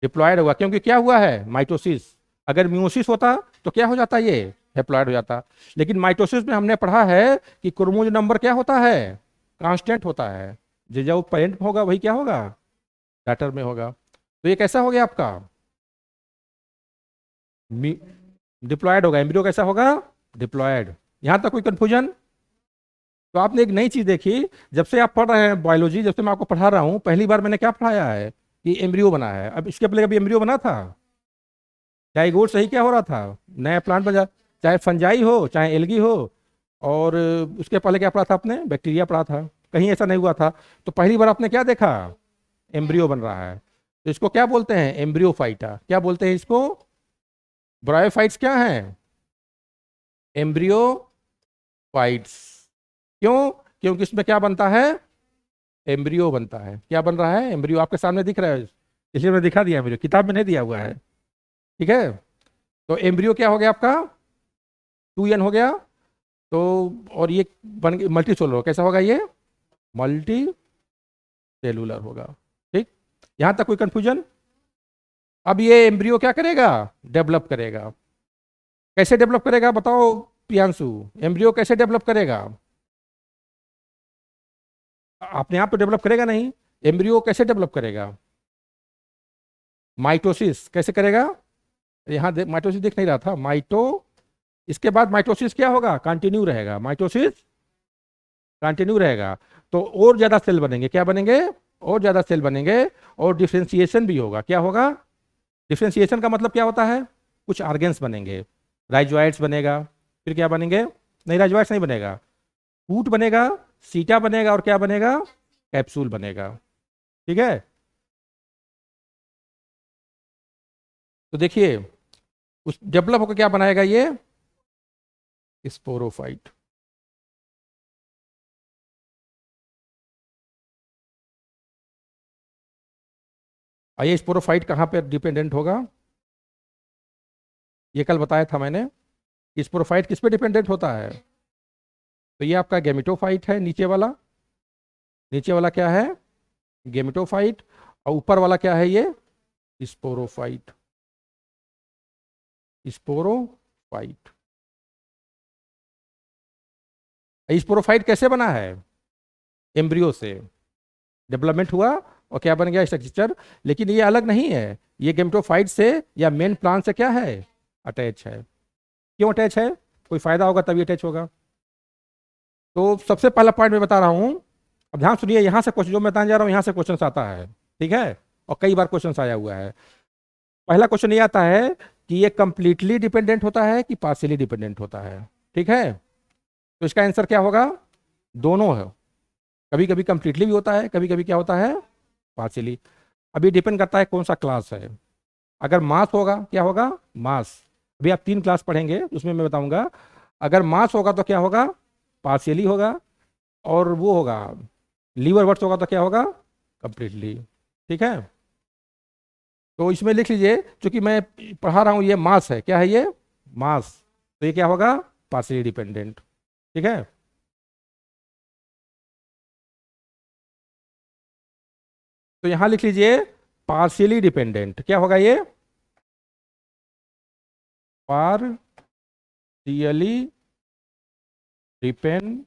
डिप्लॉयड होगा, क्योंकि क्या हुआ है, माइटोसिस। अगर म्यूसिस होता तो क्या हो जाता, ये हैप्लॉयड हो जाता। लेकिन माइटोसिस में हमने पढ़ा है कि क्रोमोज नंबर क्या होता है, कांस्टेंट होता है। जो पेरेंट में होगा वही क्या होगा, डॉटर में होगा। तो ये कैसा हो गया आपका, डिप्लॉयड होगा। एम्ब्रियो कैसा होगा, डिप्लॉयड। यहां तक कोई कंफ्यूजन। तो आपने एक नई चीज देखी, जब से आप पढ़ रहे हैं बायोलॉजी, जब से मैं आपको पढ़ा रहा हूं, पहली बार मैंने क्या पढ़ाया है कि एम्ब्रियो बना है। अब इसके पहले कभी एम्ब्रियो बना था, जाइगोट सही क्या हो रहा था, नया प्लांट बन जा, चाहे फंजाई हो चाहे एल्गी हो। और उसके पहले क्या पढ़ा था आपने, बैक्टीरिया पढ़ा था, कहीं ऐसा नहीं हुआ था। तो पहली बार आपने क्या देखा, एम्ब्रियो बन रहा है। तो इसको क्या बोलते हैं, एम्ब्रियोफाइटा। क्या बोलते हैं इसको, ब्रायोफाइट्स क्या है, एम्ब्रियोफाइट्स। क्यों, क्योंकि इसमें क्या बनता है, एम्ब्रियो बनता है। क्या बन रहा है, एम्ब्रियो आपके सामने दिख रहा है, इसलिए मैंने दिखा दिया, एम्ब्रियो किताब में नहीं दिया हुआ है। ठीक है, तो एम्ब्रियो क्या हो गया आपका, 2n हो गया। तो और ये बन गया मल्टी सोलर, कैसा होगा ये, मल्टी सेलुलर होगा। ठीक, यहां तक कोई कंफ्यूजन। अब ये एम्ब्रियो क्या करेगा, डेवलप करेगा। कैसे डेवलप करेगा बताओ प्रियांशु, एम्ब्रियो कैसे डेवलप करेगा, अपने आप तो डेवलप करेगा नहीं, एम्ब्रियो कैसे डेवलप करेगा, माइटोसिस कैसे करेगा। यहाँ माइटोसिस दिख नहीं रहा था, माइटो, इसके बाद माइटोसिस क्या होगा, कंटिन्यू रहेगा, माइटोसिस कंटिन्यू रहेगा। तो और ज्यादा सेल बनेंगे, क्या बनेंगे, और ज्यादा सेल बनेंगे। और डिफ्रेंसिएशन भी होगा। क्या होगा, डिफ्रेंसिएशन का मतलब क्या होता है, कुछ ऑर्गेन्स बनेंगे, राइजोइड्स बनेगा। फिर क्या बनेंगे, नहीं राइजोइड्स नहीं बनेगा, कूट बनेगा, सीटा बनेगा, और क्या बनेगा, कैप्सूल बनेगा। ठीक है, तो देखिए उस डेवलप होकर क्या बनाएगा ये, स्पोरोफाइट। ये स्पोरोफाइट कहाँ पे डिपेंडेंट होगा, ये कल बताया था मैंने। स्पोरोफाइट किस पे डिपेंडेंट होता है, तो ये आपका गेमिटोफाइट है, नीचे वाला। नीचे वाला क्या है, गेमिटोफाइट। और ऊपर वाला क्या है, ये स्पोरोफाइट। स्पोरोफाइट। स्पोरोफाइट कैसे बना है, एम्ब्रियो से डेवलपमेंट हुआ और क्या बन गया, स्ट्रक्चर। लेकिन ये अलग नहीं है, ये गेमिटोफाइट से या मेन प्लांट से क्या है, अटैच है। क्यों अटैच है, कोई फायदा होगा तभी अटैच होगा। तो सबसे पहला पॉइंट मैं बता रहा हूं, अब ध्यान सुनिए, यहां से क्वेश्चन जो मैं बताने जा रहा हूं, यहां से क्वेश्चन आता है। ठीक है, और कई बार क्वेश्चन आया हुआ है। पहला क्वेश्चन ये आता है कि ये कंप्लीटली डिपेंडेंट होता है कि पार्शियली डिपेंडेंट होता है। ठीक है, तो इसका आंसर क्या होगा, दोनों है। कभी कभी कंप्लीटली भी होता है, कभी कभी क्या होता है, पार्शियली। अभी डिपेंड करता है कौन सा क्लास है। अगर मास होगा, क्या होगा, मास। अभी आप 3 क्लास पढ़ेंगे, उसमें मैं बताऊंगा। अगर मास होगा तो क्या होगा, पार्शियली होगा। और वो होगा, लीवर वर्ड्स होगा तो क्या होगा, कंप्लीटली। ठीक है, तो इसमें लिख लीजिए, क्योंकि मैं पढ़ा रहा हूं ये मास है, क्या है ये, मास। तो ये क्या होगा, पार्शियली डिपेंडेंट। ठीक है, तो यहां लिख लीजिए पार्शियली डिपेंडेंट, क्या होगा ये, पार्शियली डिपेंडेंट।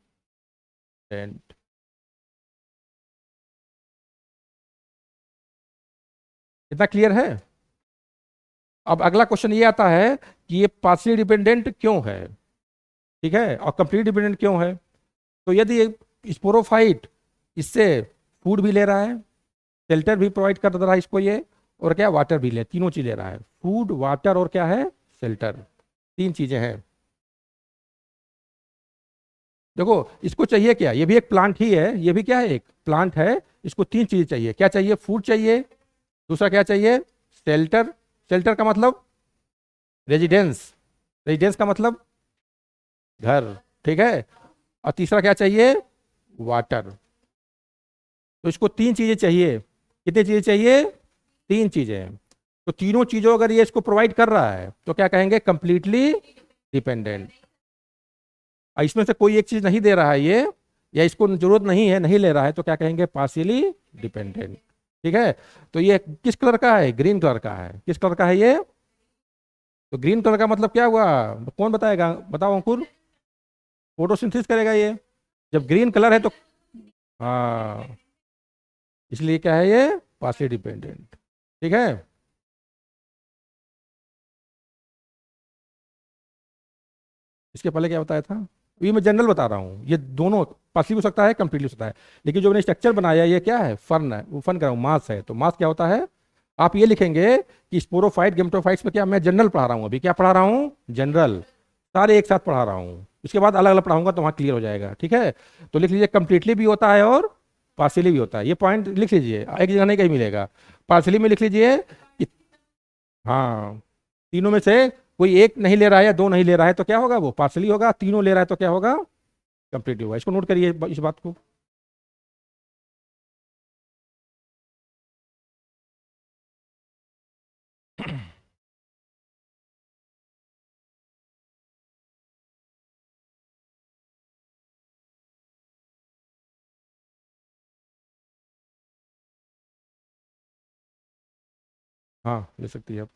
इतना क्लियर है? अब अगला क्वेश्चन ये आता है कि ये पार्शियली डिपेंडेंट क्यों है, ठीक है, और कंप्लीट डिपेंडेंट क्यों है। तो यदि स्पोरोफाइट इससे फूड भी ले रहा है, शेल्टर भी प्रोवाइड कर रहा है इसको ये, और क्या वाटर भी ले, तीनों चीज ले रहा है, फूड वाटर और क्या है, शेल्टर, तीन चीजें हैं। देखो इसको चाहिए क्या, ये भी एक प्लांट ही है, ये भी क्या है, एक प्लांट है। इसको तीन चीजें चाहिए, क्या चाहिए, फूड चाहिए, दूसरा क्या चाहिए, शेल्टर, शेल्टर का मतलब रेजिडेंस, रेजिडेंस का मतलब घर, ठीक है, और तीसरा क्या चाहिए, वाटर। तो इसको तीन चीजें चाहिए, कितनी चीजें चाहिए, तीन चीजें। तो तीनों चीजों अगर ये इसको प्रोवाइड कर रहा है तो क्या कहेंगे, कंप्लीटली डिपेंडेंट। इसमें से कोई एक चीज नहीं दे रहा है ये, या इसको जरूरत नहीं है, नहीं ले रहा है, तो क्या कहेंगे, पार्शियली डिपेंडेंट, ठीक है। तो ये किस कलर का है, ग्रीन कलर का है, किस कलर का है ये, तो ग्रीन कलर का मतलब क्या हुआ, कौन बताएगा, बताओ अंकुर। फोटोसिंथेसिस करेगा ये, जब ग्रीन कलर है तो, हाँ, इसलिए क्या है ये, पार्शियली डिपेंडेंट, ठीक है। इसके पहले क्या बताया था, ये मैं जनरल बता रहा हूँ, ये दोनों पार्शियली हो सकता है, कंप्लीटली हो सकता है। लेकिन जो मैंने स्ट्रक्चर बनाया ये क्या है, फर्न है, वो फर्न कर रहा हूँ, मास है, तो मास क्या होता है, आप ये लिखेंगे कि स्पोरोफाइट गेमेटोफाइट्स में क्या, मैं जनरल पढ़ा रहा हूँ, अभी क्या पढ़ा रहा हूँ, जनरल, सारे एक साथ पढ़ा रहा हूँ, उसके बाद अलग अलग पढ़ाऊंगा तो वहाँ क्लियर हो जाएगा, ठीक है। तो लिख लीजिए, कंप्लीटली भी होता है और पार्शियली भी होता है, ये पॉइंट लिख लीजिए, एक जगह नहीं कहीं मिलेगा। पार्शियली में लिख लीजिए कि, हाँ, तीनों में से कोई एक नहीं ले रहा है या दो नहीं ले रहा है तो क्या होगा, वो पार्शियली होगा, तीनों ले रहा है तो क्या होगा, कंप्लीट होगा। इसको नोट करिए इस बात को। हाँ ले सकती है आप।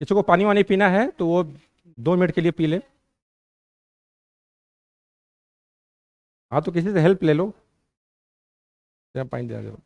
किसी को पानी वानी पीना है तो वो 2 मिनट के लिए पी ले। हाँ तो किसी से हेल्प ले लो, जरा पानी दे दो।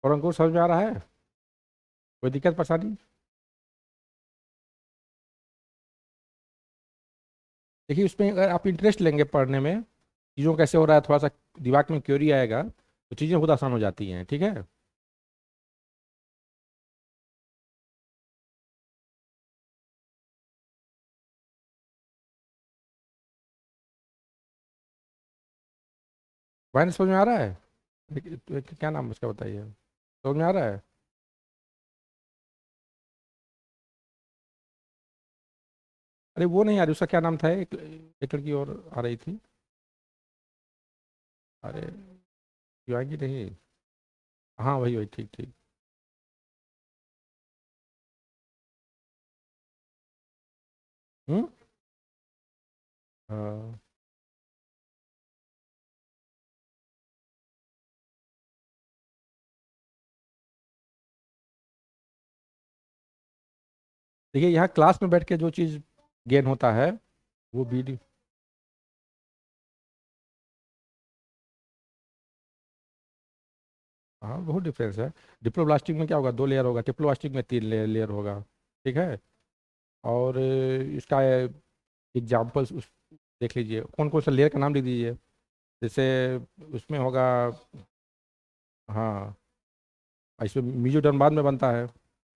और अंकुर समझ में आ रहा है? कोई दिक्कत परेशानी? देखिए उसमें अगर आप इंटरेस्ट लेंगे पढ़ने में, चीज़ों कैसे हो रहा है, थोड़ा सा दिमाग में क्यूरी आएगा, तो चीज़ें खुद आसान हो जाती हैं। ठीक है। वाइन समझ में आ रहा है? क्या नाम है उसका बताइए, समझ में आ रहा है? अरे वो नहीं यार, उसका क्या नाम था, एक लड़की और आ रही थी। अरे शिवांगी नहीं। हाँ वही वही, ठीक ठीक। हम्म। हाँ। देखिए यहाँ क्लास में बैठ के जो चीज़ गेन होता है, वो वीडियो। हाँ बहुत डिफरेंस है। डिप्लोब्लास्टिक में क्या होगा, 2 लेयर होगा, टिप्लोब्लास्टिक में 3 लेयर होगा। ठीक है। और इसका एग्जाम्पल्स देख लीजिए, कौन कौन सा लेयर का नाम लिख दीजिए। जैसे उसमें होगा, हाँ, इसमें मीजोडर्म बाद में बनता है,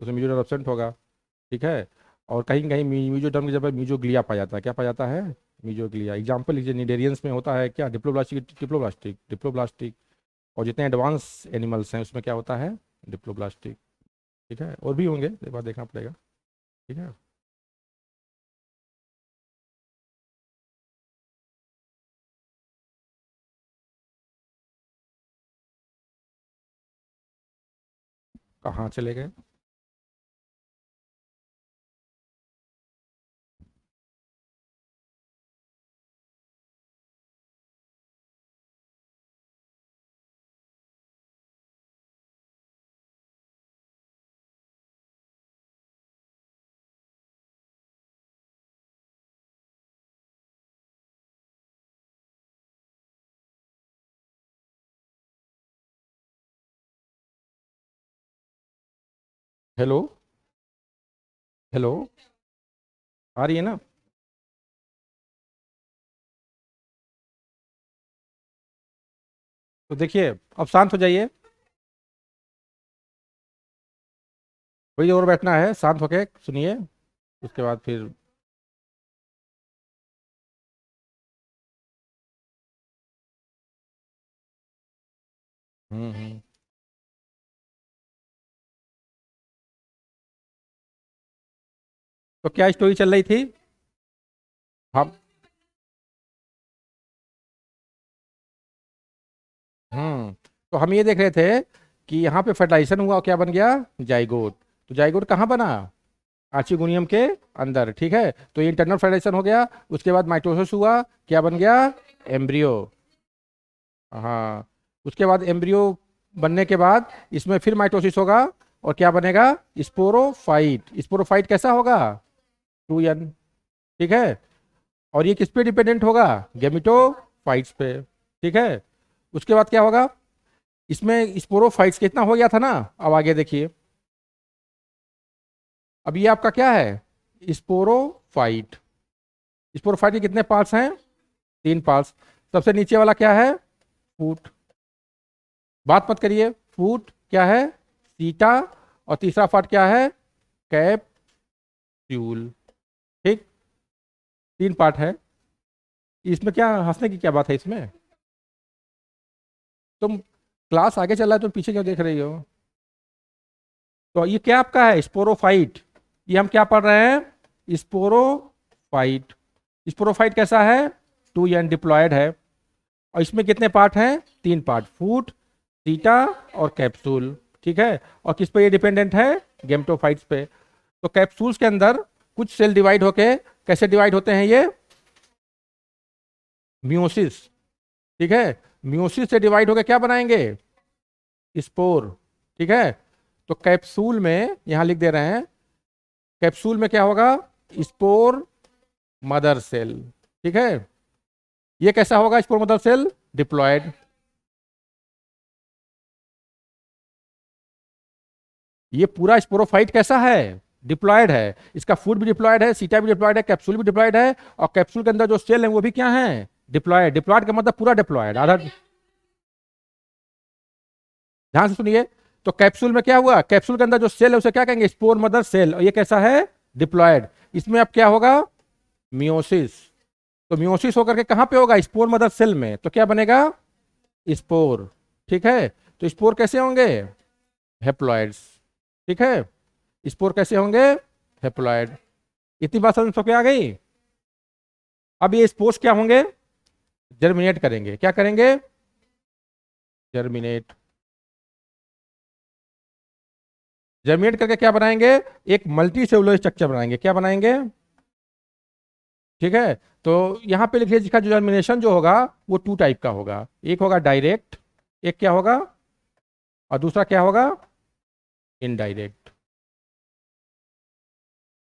उसमें मीजोडर्म एब्सेंट होगा। ठीक है। और कहीं कहीं मीजोडर्म की जगह मीजोग्लिया पाया जाता है। क्या पाया जाता है? मीजोग्लिया। एग्जाम्पल लीजिए, निडेरियंस में होता है क्या, डिप्लोब्लास्टिक डिप्लोब्लास्टिक डिप्लोब्लास्टिक। और जितने एडवांस एनिमल्स हैं उसमें क्या होता है, डिप्लोब्लास्टिक। ठीक है, और भी होंगे, एक बार देखना पड़ेगा। ठीक है। कहाँ चले गए? हेलो। हेलो। आ रही है ना? तो देखिए, अब शांत हो जाइए। वही और बैठना है, शांत होके सुनिए, उसके बाद फिर। हम्म। तो क्या स्टोरी चल रही थी? हम। हम्म। तो हम ये देख रहे थे कि यहाँ पे फर्टिलाइजेशन हुआ और क्या बन गया, जाइगोट। तो जाइगोट कहाँ बना? आर्चिगोनियम के अंदर। ठीक है, तो ये इंटरनल फर्टिलाइजेशन हो गया। उसके बाद माइटोसिस हुआ, क्या बन गया, एम्ब्रियो। हाँ। उसके बाद एम्ब्रियो बनने के बाद इसमें फिर माइटोसिस होगा, और क्या बनेगा, स्पोरोफाइट। स्पोरोफाइट कैसा होगा, 2n। ठीक है। और ये किस पे डिपेंडेंट होगा, गेमिटोफाइट्स पे। ठीक है। उसके बाद क्या होगा, इसमें स्पोरोफाइट्स कितना हो गया था ना। अब आगे देखिए, अब ये आपका क्या है, स्पोरोफाइट। स्पोरोफाइट के कितने पार्ट्स हैं, 3 पार्ट्स। सबसे नीचे वाला क्या है, फूट। बात मत करिए, फूट क्या है, सीटा। और तीसरा पार्ट क्या है, कैप्सूल। ठीक। 3 पार्ट है। इसमें क्या हंसने की क्या बात है इसमें? तुम क्लास आगे चल रहा है, तुम पीछे क्यों देख रही हो? तो ये क्या आपका है, स्पोरोफाइट। ये हम क्या पढ़ रहे हैं, स्पोरोफाइट। स्पोरोफाइट कैसा है, 2n डिप्लॉयड है। और इसमें कितने पार्ट हैं, 3 पार्ट, फूट, सीटा और कैप्सूल। ठीक है। और किस पे ये डिपेंडेंट है, गेम्टोफाइट्स पे। तो कैप्सूल्स के अंदर कुछ सेल डिवाइड होके कैसे डिवाइड होते हैं ये, मियोसिस। ठीक है। मियोसिस से डिवाइड होकर क्या बनाएंगे, स्पोर। ठीक है। तो कैप्सूल में यहां लिख दे रहे हैं, कैप्सूल में क्या होगा, स्पोर मदर सेल। ठीक है। ये कैसा होगा, स्पोर मदर सेल, डिप्लॉयड। ये पूरा स्पोरोफाइट कैसा है? डिप्लॉयड है। इसका फूड भी डिप्लॉयड है, सीटा भी डिप्लॉयड है, कैप्सूल भी डिप्लॉयड है, और कैप्सूल के अंदर जो सेल है वो भी क्या है? डिप्लॉयड। डिप्लॉयड का मतलब पूरा डिप्लॉयड, आधा। ध्यान से सुनिए। तो कैप्सूल में क्या हुआ? कैप्सूल के अंदर जो सेल है उसे क्या कहेंगे? Spore mother cell. और ये कैसा है? डिप्लॉयड। इसमें अब क्या होगा? मियोसिस। तो मियोसिस होकर के कहां पे होगा? स्पोर मदर सेल में। तो क्या बनेगा? स्पोर। ठीक है। तो स्पोर कैसे होंगे? हेप्लॉइड्स। ठीक है। स्पोर कैसे होंगे? हेप्लॉइड। इतनी बात समझ में आ गई? अब ये स्पोर्स क्या होंगे? जर्मिनेट करेंगे। क्या करेंगे? जर्मिनेट। जर्मिनेट करके क्या बनाएंगे? एक मल्टी सेलुलर स्ट्रक्चर बनाएंगे। क्या बनाएंगे? ठीक है। तो यहां पे लिखिए, इसका जो जर्मिनेशन जो होगा वो टू टाइप का होगा। एक होगा डायरेक्ट, एक क्या होगा, और दूसरा क्या होगा? इनडायरेक्ट।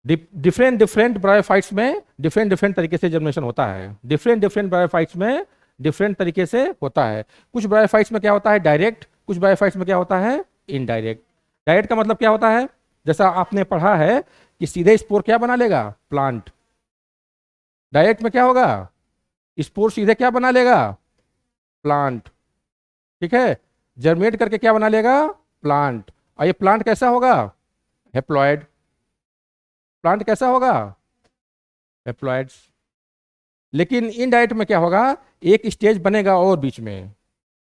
डिफरेंट डिफरेंट ब्रायोफाइट्स में डिफरेंट डिफरेंट तरीके से जर्मिनेशन होता है। डिफरेंट डिफरेंट ब्रायोफाइट्स में डिफरेंट तरीके से होता है। कुछ ब्रायोफाइट्स में क्या होता है? डायरेक्ट। कुछ ब्रायोफाइट्स में क्या होता है? इनडायरेक्ट। डायरेक्ट का मतलब क्या होता है? जैसा आपने पढ़ा है कि सीधे स्पोर क्या बना लेगा? प्लांट। डायरेक्ट में क्या होगा? स्पोर सीधे क्या बना लेगा? प्लांट। ठीक है। जर्मिनेट करके क्या बना लेगा? प्लांट। और ये प्लांट कैसा होगा? हेप्लॉयड। प्लांट कैसा होगा? हेप्लॉयड्स। लेकिन इनडायरेक्ट में क्या होगा? एक स्टेज बनेगा और बीच में।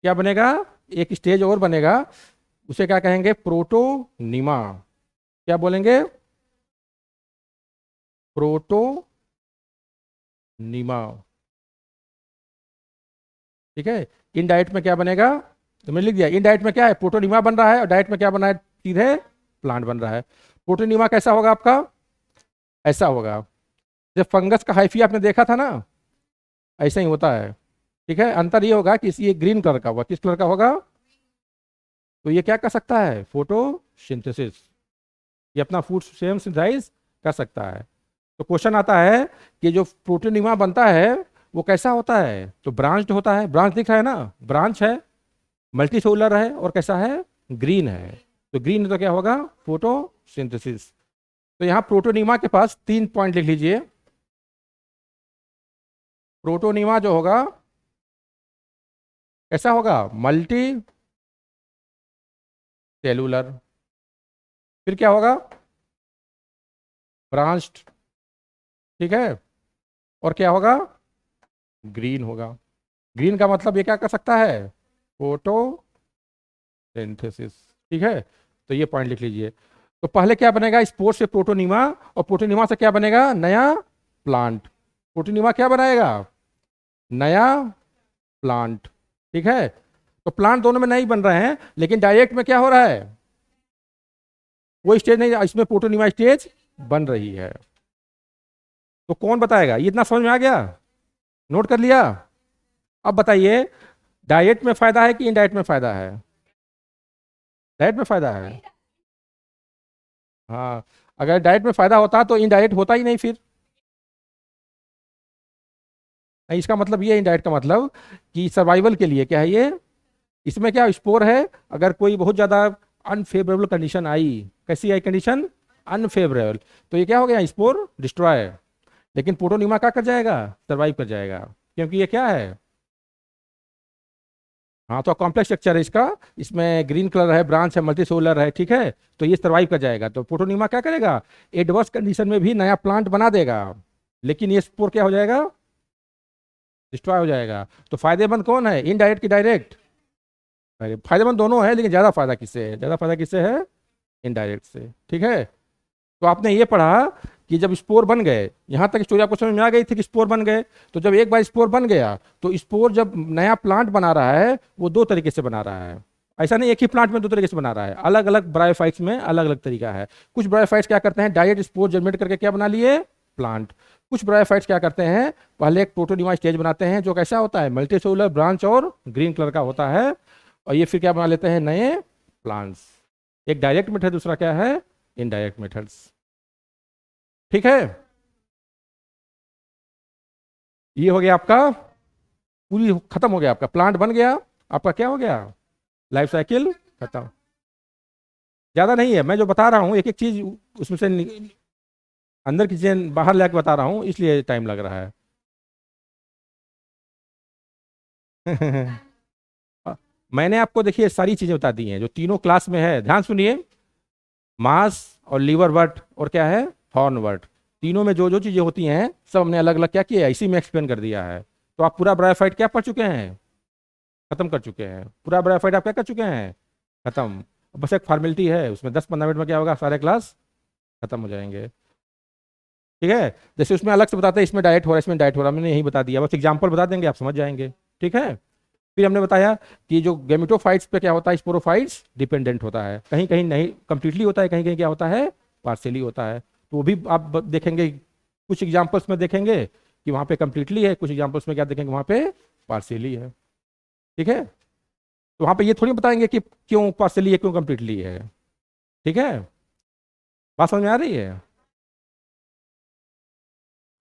क्या बनेगा? एक स्टेज और बनेगा। उसे क्या कहेंगे? प्रोटोनिमा। क्या बोलेंगे? प्रोटोनिमा। ठीक है। इनडायरेक्ट में क्या बनेगा? तो मैंने लिख दिया। इनडायरेक्ट में क्या है? प्रोटोनिमा बन रहा है, और डायरेक्ट में क्या बना है? सीधे प्लांट बन रहा है। प्रोटोनिमा कैसा होगा आपका? ऐसा होगा। जब फंगस का हाइफी आपने देखा था ना, ऐसा ही होता है। ठीक है। अंतर ये होगा कि ये ग्रीन कलर का होगा। किस कलर का होगा? तो ये क्या कर सकता है? फोटोसिंथेसिस। ये अपना फूड स्वयं सिंथेसाइज कर सकता है। तो क्वेश्चन आता है कि जो प्रोटोनिमा बनता है वो कैसा होता है? तो ब्रांच्ड होता है। ब्रांच दिख रहा है ना? ब्रांच है, मल्टीसेलुलर है, और कैसा है? ग्रीन है। तो ग्रीन है तो क्या होगा? फोटोसिंथेसिस। तो यहाँ प्रोटोनिमा के पास 3 पॉइंट लिख लीजिए। प्रोटोनिमा जो होगा कैसा होगा? Multi cellular. फिर क्या होगा? ब्रांच्ड। ठीक है। और क्या होगा? ग्रीन होगा। ग्रीन का मतलब ये क्या कर सकता है? फोटोसिंथेसिस। ठीक है। तो ये पॉइंट लिख लीजिए। तो पहले क्या बनेगा? स्पोर से प्रोटोनिमा, और प्रोटोनिमा से क्या बनेगा? नया प्लांट। प्रोटोनिमा क्या बनाएगा? नया प्लांट। ठीक है। तो प्लांट दोनों में नहीं बन रहे हैं, लेकिन डायरेक्ट में क्या हो रहा है? कोई स्टेज नहीं, इसमें प्रोटोनिमा स्टेज बन रही है। तो कौन बताएगा? ये इतना समझ में आ गया? नोट कर लिया? अब बताइए, डाइट में फायदा है कि इनडाइट में फायदा है? डाइट में फायदा है। हाँ। अगर डाइट में फायदा होता तो इनडाइट होता ही नहीं फिर। नहीं, इसका मतलब ये इनडाइट का मतलब कि सर्वाइवल के लिए क्या है ये? इसमें क्या स्पोर है? अगर कोई बहुत ज्यादा अनफेवरेबल कंडीशन आई, कैसी आई कंडीशन? अनफेवरेबल। तो ये क्या हो गया? Spore destroy. लेकिन प्रोटोनिमा क्या कर जाएगा? सर्वाइव कर जाएगा। क्योंकि ये क्या है? हाँ, तो कॉम्प्लेक्स स्ट्रक्चर है इसका। इसमें ग्रीन कलर है, ब्रांच है, मल्टी सोलर है। ठीक है। तो ये सर्वाइव कर जाएगा। तो प्रोटोनिमा क्या करेगा? एडवर्स कंडीशन में भी नया प्लांट बना देगा। लेकिन ये स्पोर क्या हो जाएगा? डिस्ट्रॉय हो जाएगा। तो फायदेमंद कौन है? इनडायरेक्ट की डायरेक्ट? अरे फायदेमंद दोनों है, लेकिन ज्यादा फायदा किससे है? ज्यादा फायदा किससे है? इनडायरेक्ट से। ठीक है। तो आपने ये पढ़ा कि जब स्पोर बन गए, यहां तक स्टोरी आपको समझ में आ गई थी कि स्पोर बन गए। तो जब एक बार स्पोर बन गया, तो स्पोर जब नया प्लांट बना रहा है वो दो तरीके से बना रहा है। ऐसा नहीं एक ही प्लांट में दो तरीके से बना रहा है, अलग अलग ब्रायोफाइट्स में अलग अलग तरीका है। कुछ ब्रायोफाइट्स क्या करते हैं? डायरेक्ट स्पोर जनरेट करके क्या बना लिए? प्लांट। कुछ ब्रायोफाइट्स क्या करते हैं? पहले एक प्रोटोनिमा स्टेज बनाते हैं जो कैसा होता है? मल्टीसेलुलर, ब्रांच और ग्रीन कलर का होता है। और ये फिर क्या बना लेते हैं? नए प्लांट्स। एक डायरेक्ट मेथड, दूसरा क्या है? Indirect methods. ठीक है। ये हो गया आपका, पूरी खत्म हो गया आपका प्लांट बन गया। आपका क्या हो गया? लाइफ साइकिल खत्म। ज़्यादा नहीं है, मैं जो बता रहा हूँ एक एक चीज़ उसमें से अंदर की चीज़ें बाहर लाके बता रहा हूँ, इसलिए टाइम लग रहा है। मैंने आपको देखिए सारी चीज़ें बता दी हैं जो तीनों क्लास में है, ध्यान सुनिए। मास और लीवर वर्ट और क्या है, हॉर्न वर्ट, तीनों में जो जो चीज़ें होती हैं सब हमने अलग अलग क्या किया है, इसी में एक्सप्लेन कर दिया है। तो आप पूरा ब्रायोफाइट क्या पढ़ चुके हैं, खत्म कर चुके हैं। पूरा ब्रायोफाइट आप क्या कर चुके हैं, खत्म। बस एक फॉर्मेलिटी है, उसमें 10-15 मिनट में क्या होगा, सारे क्लास खत्म हो जाएंगे। ठीक है, जैसे उसमें अलग से बताते हैं इसमें डाइट हो रहा है, इसमें डाइट हो रहा है, मैंने यही बता दिया, बस एग्जाम्पल बता देंगे आप समझ जाएंगे। ठीक है, फिर हमने बताया कि जो गेमिटोफाइट्स पे क्या होता है, स्पोरोफाइट्स डिपेंडेंट होता है, कहीं कहीं नहीं कंप्लीटली होता है, कहीं कहीं क्या होता है, पार्शियली होता है। तो वो भी आप देखेंगे, कुछ एग्जाम्पल्स में देखेंगे कि वहाँ पे कंप्लीटली है, कुछ एग्जाम्पल्स में क्या देखेंगे वहाँ पे पार्शियली है। ठीक है, तो वहाँ पे ये थोड़ी बताएंगे कि क्यों पार्शियली है क्यों कंप्लीटली है। ठीक है, बात समझ में आ रही है।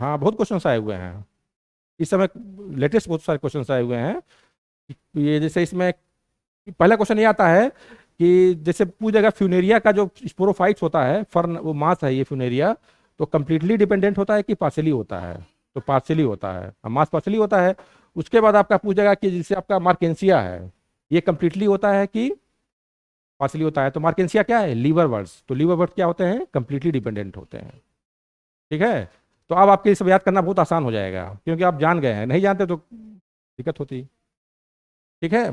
हाँ, बहुत क्वेश्चन आए हुए हैं इस समय, लेटेस्ट बहुत सारे क्वेश्चन आए हुए हैं। ये जैसे इसमें पहला क्वेश्चन ये आता है कि जैसे पूछेगा फ्यूनेरिया का जो स्पोरोफाइट्स होता है, फर्न वो मास है ये फ्यूनेरिया, तो कंप्लीटली डिपेंडेंट होता है कि पार्शियली होता है, तो पार्शियली होता है, मास पार्शियली होता है। उसके बाद आपका पूछेगा कि जैसे आपका मार्केंसिया है, ये कंप्लीटली होता है कि पार्शियली होता है, तो मार्केंसिया क्या है, लीवर वर्ड्स, तो लीवर वर्ड्स क्या होते हैं, कंप्लीटली डिपेंडेंट होते हैं। ठीक है, तो अब आपके सब याद करना बहुत आसान हो जाएगा क्योंकि आप जान गए हैं, नहीं जानते तो दिक्कत होती। ठीक है,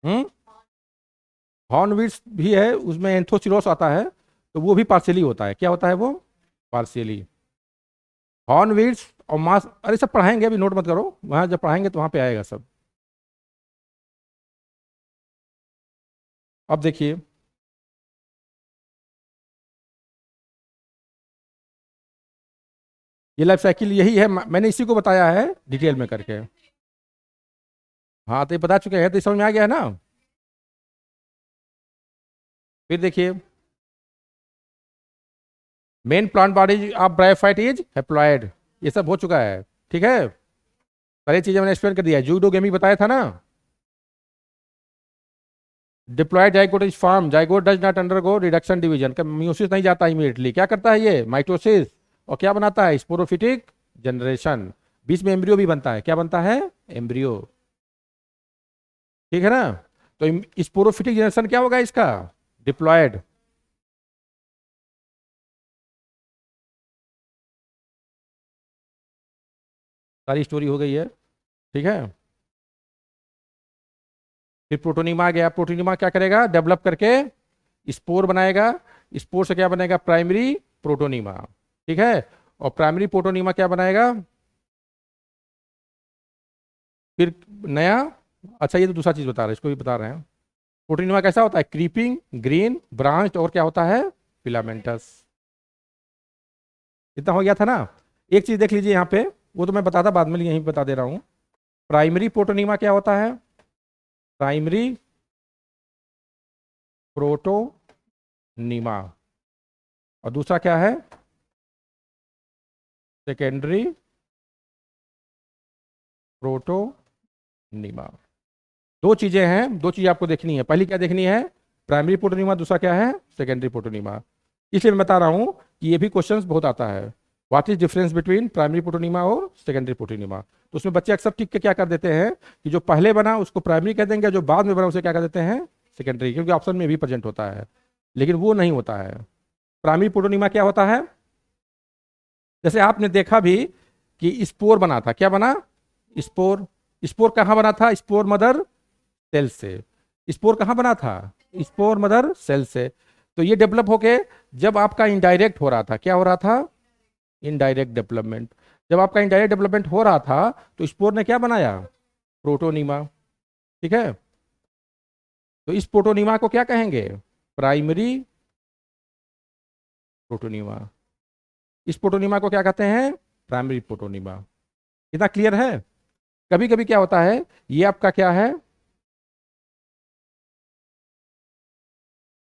हम्म, हॉर्नविट्स भी है, उसमें एंथोसिरोस आता है, तो वो भी पार्शियली होता है, क्या होता है वो, पार्शियली। हॉर्नविट्स और मास, अरे सब पढ़ाएंगे, अभी नोट मत करो, वहां जब पढ़ाएंगे तो वहां पे आएगा सब। अब देखिए, ये लाइफ साइकिल यही है, मैंने इसी को बताया है डिटेल में करके। हाँ, तो ये बता चुके हैं, तो ये समझ में आ गया है ना। फिर देखिए, main plant body of bryophyte is haploid, ये सब हो चुका है। ठीक है, सारी चीजें मैंने एक्सप्लेन कर दिया है, जूडोगेमी बताया था ना। Diploid zygote is form, zygote does not undergo reduction division, meiosis नहीं जाता इमीडिएटली, क्या करता है ये, माइटोसिस, और क्या बनाता है, स्पोरोफिटिक जनरेशन, बीच में एम्ब्रियो भी बनता है, क्या बनता है, एम्ब्रियो। ठीक है ना, तो स्पोरोफिटिक जनरेशन क्या होगा इसका, डिप्लॉयड। सारी स्टोरी हो गई है। ठीक है, फिर प्रोटोनिमा आ गया, प्रोटोनिमा क्या करेगा, डेवलप करके स्पोर बनाएगा, स्पोर से क्या बनेगा, प्राइमरी प्रोटोनिमा। ठीक है, और प्राइमरी प्रोटोनिमा क्या बनाएगा, फिर नया, अच्छा ये तो दूसरा चीज बता रहे हैं, इसको भी बता रहे हैं। प्रोटोनिमा कैसा होता है, क्रीपिंग, ग्रीन, ब्रांच, और क्या होता है, फिलामेंटस। इतना हो गया था ना। एक चीज देख लीजिए यहाँ पे, वो तो मैं बताता बाद में, यहीं बता दे रहा हूँ। प्राइमरी प्रोटोनिमा क्या होता है, प्राइमरी प्रोटोनिमा, और दूसरा क्या है, सेकेंडरी प्रोटोनिमा। दो चीजें हैं, दो चीजें आपको देखनी है, पहली क्या देखनी है, प्राइमरी प्रोटोनिमा, दूसरा क्या है, सेकेंडरी प्रोटोनिमा। इसलिए मैं बता रहा हूं कि ये भी क्वेश्चंस बहुत आता है, what is difference between primary protonema और सेकेंडरी प्रोटोनिमा। तो उसमें बच्चे अक्सर टिक के क्या कर देते हैं कि जो पहले बना उसको प्राइमरी कह देंगे, जो बाद में बना उसे क्या कर देते हैं, सेकेंडरी, क्योंकि ऑप्शन में भी प्रेजेंट होता है, लेकिन वो नहीं होता है। प्राइमरी प्रोटोनिमा क्या होता है, जैसे आपने देखा भी कि स्पोर बना था, क्या बना, स्पोर। स्पोर कहाँ बना था, स्पोर मदर सेल से। स्पोर कहाँ बना था, स्पोर मदर सेल से। तो ये डेवलप होके जब आपका इनडायरेक्ट हो रहा था, क्या हो रहा था, इनडायरेक्ट डेवलपमेंट। जब आपका इनडायरेक्ट डेवलपमेंट हो रहा था तो स्पोर ने क्या बनाया, प्रोटोनिमा। ठीक है, तो इस प्रोटोनिमा को क्या कहेंगे, प्राइमरी प्रोटोनिमा। इस प्रोटोनिमा को क्या कहते हैं, प्राइमरी प्रोटोनिमा। इतना क्लियर है। कभी कभी क्या होता है, ये आपका क्या है,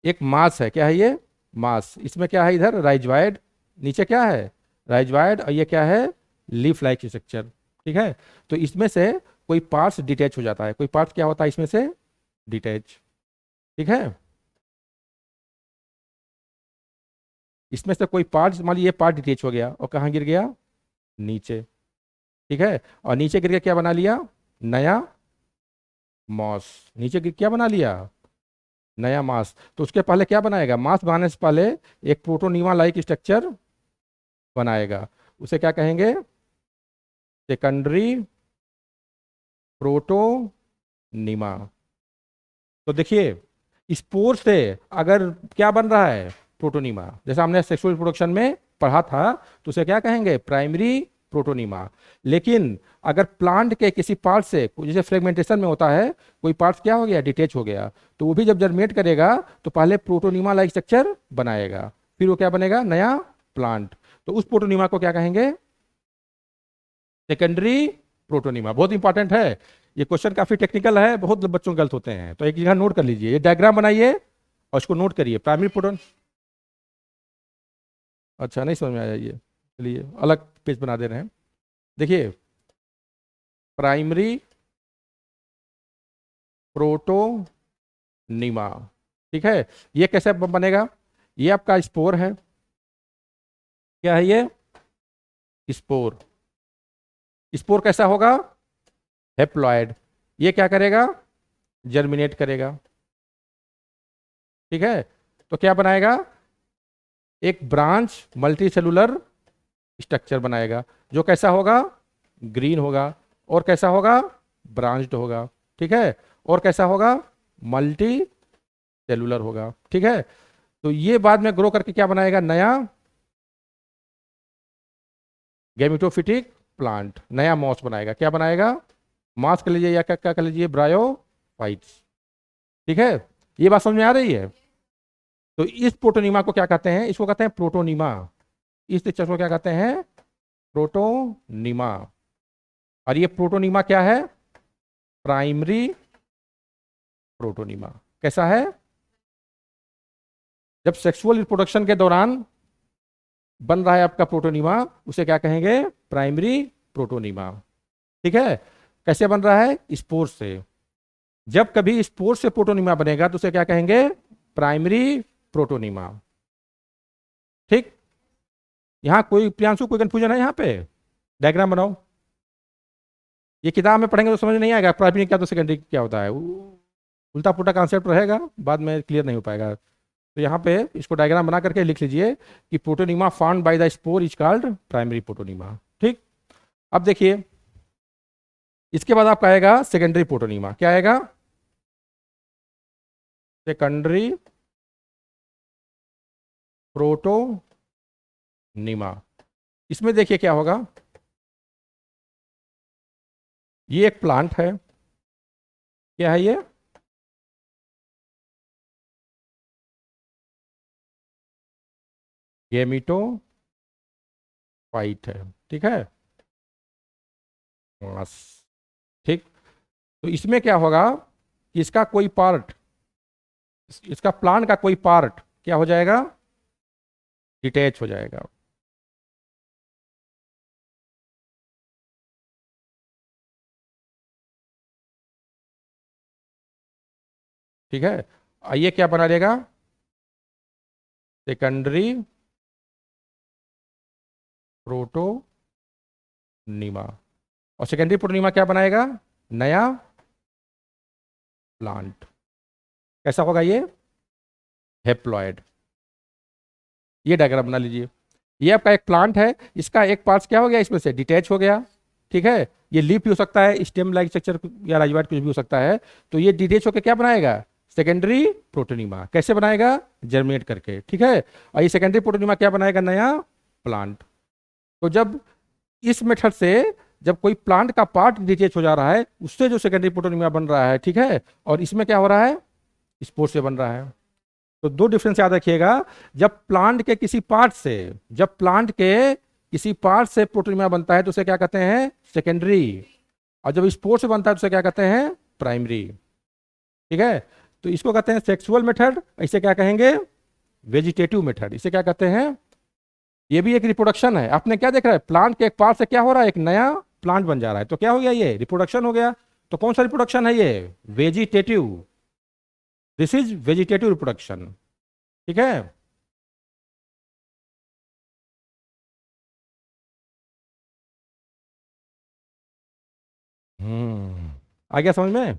एक मास है, क्या है ये, मास, इसमें क्या है, इधर राइजवाइड, नीचे क्या है, राइजवाइड, और ये क्या है, लीफ लाइक स्ट्रक्चर। ठीक है, तो इसमें से कोई पार्ट्स डिटैच हो जाता है, कोई पार्ट क्या होता है इसमें से डिटैच, ठीक है। इसमें से कोई पार्ट, मान लीजिए ये पार्ट डिटैच हो गया और कहाँ गिर गया, नीचे, ठीक है। और नीचे गिर के क्या बना लिया, नया मॉस, नीचे गिर क्या बना लिया, नया मास। तो उसके पहले क्या बनाएगा, मास बनाने से पहले एक प्रोटोनीमा लाइक स्ट्रक्चर बनाएगा, उसे क्या कहेंगे, सेकेंडरी प्रोटोनीमा। तो देखिए स्पोर से अगर क्या बन रहा है, प्रोटोनीमा, जैसा हमने सेक्सुअल रिप्रोडक्शन में पढ़ा था, तो उसे क्या कहेंगे, प्राइमरी प्रोटोनीमा। लेकिन अगर प्लांट के किसी पार्ट से, जैसे फ्रेगमेंटेशन में होता है, कोई पार्ट क्या हो गया, डिटेच हो गया, तो वो भी जब जर्मिनेट करेगा तो पहले प्रोटोनीमा लाइक स्ट्रक्चर बनाएगा, फिर वो क्या बनेगा, नया प्लांट। तो उस प्रोटोनीमा को क्या कहेंगे, सेकेंडरी प्रोटोनीमा। बहुत इंपॉर्टेंट है ये क्वेश्चन, काफी टेक्निकल है, बहुत बच्चों गलत होते हैं, तो एक जगह नोट कर लीजिए, ये डायग्राम बनाइए और इसको नोट करिए, प्राइमरी प्रोटोन। अच्छा नहीं समझ में आया ये, चलिए अलग पेज बना दे रहे हैं। देखिए प्राइमरी प्रोटोनीमा, ठीक है। ये कैसे बनेगा, ये आपका स्पोर है, क्या है ये, स्पोर। स्पोर कैसा होगा, हेप्लॉयड। ये क्या करेगा, जर्मिनेट करेगा, ठीक है। तो क्या बनाएगा, एक ब्रांच मल्टी सेलुलर स्ट्रक्चर बनाएगा, जो कैसा होगा, ग्रीन होगा, और कैसा होगा, ब्रांच्ड होगा, ठीक है, और कैसा होगा, मल्टी सेलुलर होगा, ठीक है। तो ये बाद में ग्रो करके क्या बनाएगा, नया गैमेटोफिटिक प्लांट, नया मॉस बनाएगा, क्या बनाएगा, मॉस कर लीजिए या क्या कर लीजिए, ब्रायोफाइट्स, ठीक है। ये बात समझ में आ रही है। तो इस प्रोटोनीमा को क्या कहते हैं, इसको कहते हैं प्रोटोनीमा, इस स्ट्रक्चर को क्या कहते हैं, प्रोटोनीमा। और ये प्रोटोनीमा क्या है, प्राइमरी प्रोटोनीमा। कैसा है, जब सेक्सुअल रिप्रोडक्शन के दौरान बन रहा है आपका प्रोटोनीमा, उसे क्या कहेंगे, प्राइमरी प्रोटोनीमा, ठीक है। कैसे बन रहा है, स्पोर से। जब कभी स्पोर से प्रोटोनीमा बनेगा तो उसे क्या कहेंगे, प्राइमरी प्रोटोनीमा, ठीक। यहां कोई प्रियांशु कोई कंफ्यूजन है, यहां पे डायग्राम बनाओ। ये किताब में पढ़ेंगे तो समझ नहीं आएगा प्राइमरी क्या तो सेकेंडरी क्या होता है, उल्टा पुल्टा कॉन्सेप्ट रहेगा, बाद में क्लियर नहीं हो पाएगा। तो यहाँ पे इसको डायग्राम बना करके लिख लीजिए कि protonema found by the spore is called primary protonema, ठीक। अब देखिए इसके बाद आपका आएगा सेकेंडरी प्रोटोनीमा, क्या आएगा, सेकेंडरी प्रोटोनीमा। इसमें देखिए क्या होगा, ये एक प्लांट है, क्या है ये, गैमेटोफाइट है, ठीक है, बस, ठीक। तो इसमें क्या होगा कि इसका कोई पार्ट, इसका प्लांट का कोई पार्ट क्या हो जाएगा, डिटैच हो जाएगा, ठीक है। ये क्या बना लेगा, सेकेंडरी प्रोटोनीमा। और सेकेंडरी प्रोटोनीमा क्या बनाएगा, नया प्लांट। कैसा होगा ये, हेप्लॉयड। ये डायग्राम बना लीजिए, ये आपका एक प्लांट है, इसका एक पार्ट क्या हो गया, इसमें से डिटैच हो गया, ठीक है। ये लीफ भी हो सकता है, स्टेम लाइक स्ट्रक्चर या राइजोइड कुछ भी हो सकता है। तो ये डिटैच होकर क्या बनाएगा, सेकेंडरी प्रोटोनीमा। कैसे बनाएगा, जर्मिनेट करके, ठीक है। और ये सेकेंडरी प्रोटोनीमा क्या बनाएगा, नया प्लांट। तो जब इस मेथड से जब कोई प्लांट का पार्ट डिटैच हो जा रहा है, उससे जो सेकेंडरी प्रोटोनीमा बन रहा है, ठीक है, और इसमें क्या हो रहा है, स्पोर से बन रहा है। तो दो डिफरेंस याद रखिएगा, जब प्लांट के किसी पार्ट से, जब प्लांट के किसी पार्ट से प्रोटोनीमा बनता है तो उसे क्या कहते हैं, सेकेंडरी। और जब स्पोर से बनता है तो उसे क्या कहते हैं, प्राइमरी, ठीक है। तो इसको कहते हैं सेक्सुअल मेथड, इसे क्या कहेंगे, वेजिटेटिव मेथड। इसे क्या कहते हैं, ये भी एक रिप्रोडक्शन है। आपने क्या देख रहा है, प्लांट के एक पार्ट से क्या हो रहा है, एक नया प्लांट बन जा रहा है, तो क्या हो गया, ये रिप्रोडक्शन हो गया। तो कौन सा रिप्रोडक्शन है ये, vegetative, this is vegetative reproduction. ठीक है। आ गया समझ में।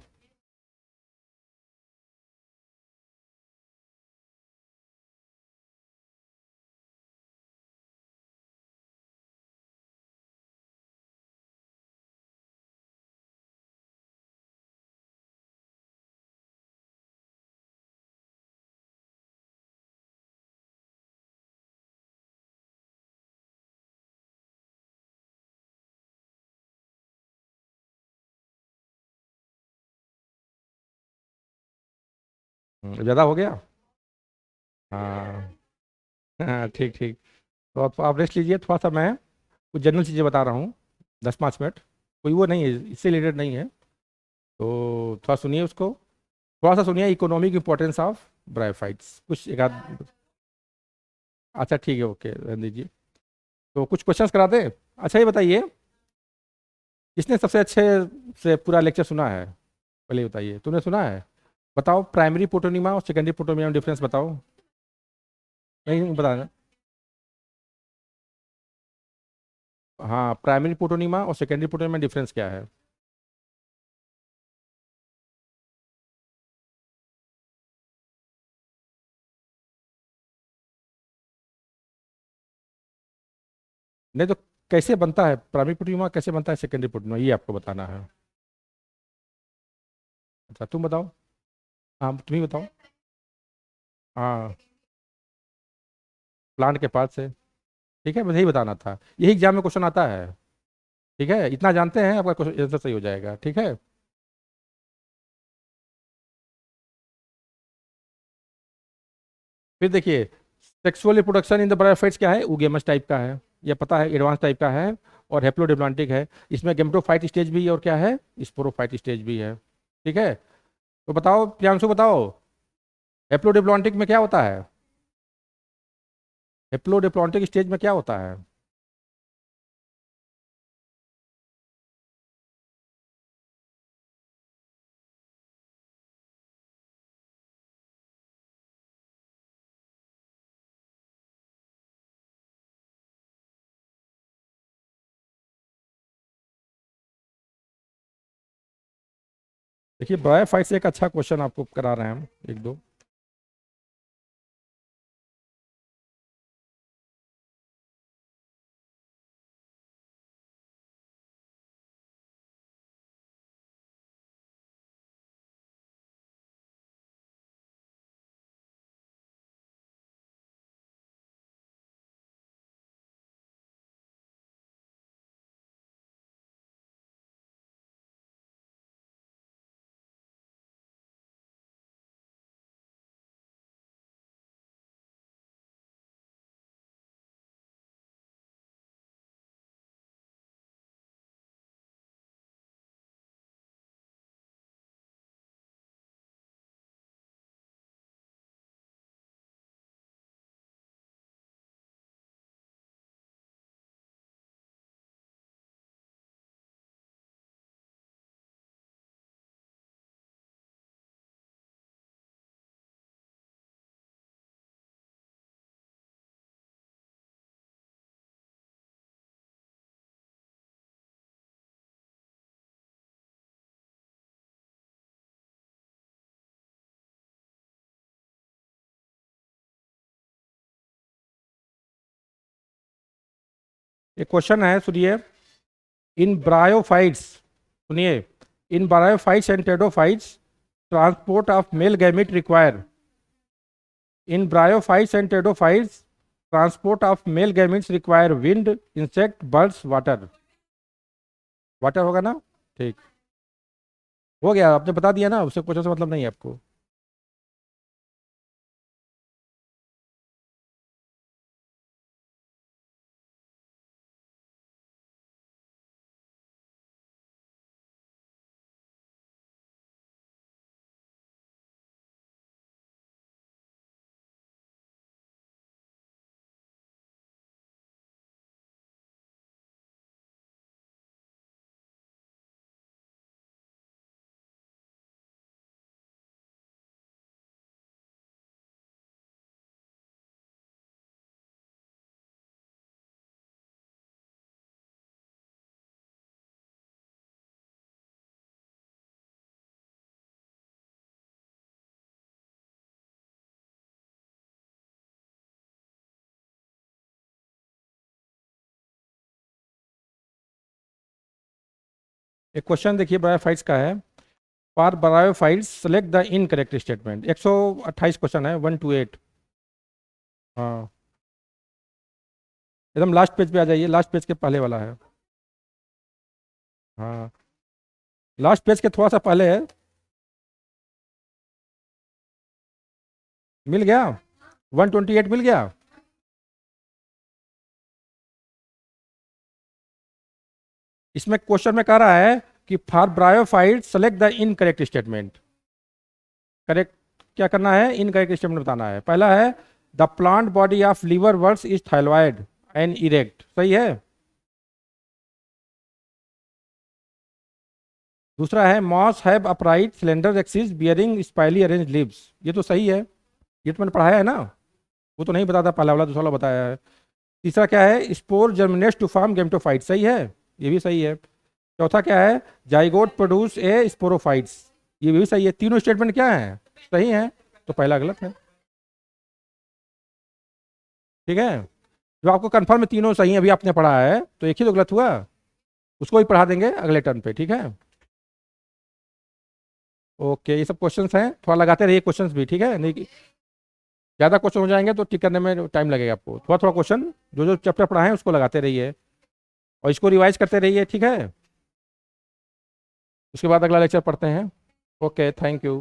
ज़्यादा हो गया। हाँ हाँ, ठीक ठीक। तो आप रेस्ट लीजिए थोड़ा सा, मैं कुछ जनरल चीज़ें बता रहा हूँ, 10-5 मिनट, कोई वो नहीं है, इससे रिलेटेड नहीं है, तो थोड़ा सुनिए उसको। थोड़ा सा सुनिए, इकोनॉमिक इंपॉर्टेंस ऑफ ब्रायोफाइट्स, कुछ एक आध। अच्छा ठीक है, ओके, रहने दीजिए। तो कुछ क्वेश्चंस करा दें। अच्छा ये बताइए, किसने सबसे अच्छे से पूरा लेक्चर सुना है, पहले ये बताइए, तूने सुना है? बताओ, प्राइमरी पोटोनिमा और सेकेंडरी पोटोनिमा में डिफरेंस बताओ। नहीं बताना। हाँ, प्राइमरी पोटोनिमा और सेकेंडरी पोटोनिमा में डिफरेंस क्या है? नहीं तो कैसे बनता है प्राइमरी पोटोनिमा, कैसे बनता है सेकेंडरी पोटोनिमा, ये आपको बताना है। अच्छा तुम बताओ। हाँ तुम ही बताओ। हाँ, प्लांट के पार्ट से। ठीक है, मुझे यही बताना था, यही एग्जाम में क्वेश्चन आता है। ठीक है, इतना जानते हैं, आपका क्वेश्चन आंसर सही हो जाएगा। ठीक है। फिर देखिए, sexual reproduction in the bryophytes क्या है, ऊगेमस टाइप का है, ये पता है, एडवांस टाइप का है, और हेप्लोडिप्लॉन्टिक है। इसमें गेमेटोफाइट स्टेज भी है, और क्या है, स्पोरोफाइट स्टेज भी है। ठीक है। तो बताओ प्रियांशु, बताओ, हेप्लोडिप्लॉन्टिक में क्या होता है, हेप्लोडिप्लॉन्टिक स्टेज में क्या होता है? देखिए, ब्रायोफाइट से एक अच्छा क्वेश्चन आपको करा रहे हैं हम, एक दो। एक क्वेश्चन है, सुनिए। इन ब्रायोफाइट्स, सुनिए, in bryophytes and pteridophytes, transport of male gamete require, in bryophytes and pteridophytes, transport of male gametes require wind, insect, birds, water. Water होगा ना। ठीक, हो गया, आपने बता दिया ना, उससे क्वेश्चन से मतलब नहीं है आपको। एक क्वेश्चन देखिए ब्रायोफाइट्स का है। For bryophytes select the incorrect statement. 128 question है, 1 to 8। हाँ, एकदम लास्ट पेज पे आ जाइए, लास्ट पेज के पहले वाला है। हाँ, लास्ट पेज के थोड़ा सा पहले है। मिल गया? 128 मिल गया? इसमें क्वेश्चन में कह रहा है कि for bryophyte select the incorrect statement. Correct क्या करना है? इनकरेक्ट स्टेटमेंट बताना है। पहला है the plant body of liverworts is thalloid and erect, सही है। दूसरा है moss have upright cylinder axis bearing spirally arrange leaves, ये तो सही है, ये तो मैंने पढ़ाया है ना। वो तो नहीं बताता, पहला वाला दूसरा वाला बताया है। तीसरा क्या है? Spore germinates to form gametophyte, सही है, ये भी सही है। चौथा क्या है? जाइगोट प्रोड्यूस ए स्पोरोफाइट्स, ये भी सही है। तीनों स्टेटमेंट क्या है? सही है, तो पहला गलत है। ठीक है, जो आपको कंफर्म है तीनों सही है, अभी आपने पढ़ा है, तो एक ही तो गलत हुआ, उसको भी पढ़ा देंगे अगले टर्न पे, ठीक है। ओके, ये सब क्वेश्चंस हैं, थोड़ा लगाते रहिए क्वेश्चंस भी, ठीक है। नहीं ज़्यादा क्वेश्चन हो जाएंगे तो टिक करने में टाइम लगेगा आपको। थोड़ा थोड़ा क्वेश्चन जो जो चैप्टर पढ़ा है उसको लगाते रहिए और इसको रिवाइज करते रहिए, ठीक है। उसके बाद अगला लेक्चर पढ़ते हैं। Okay, thank you.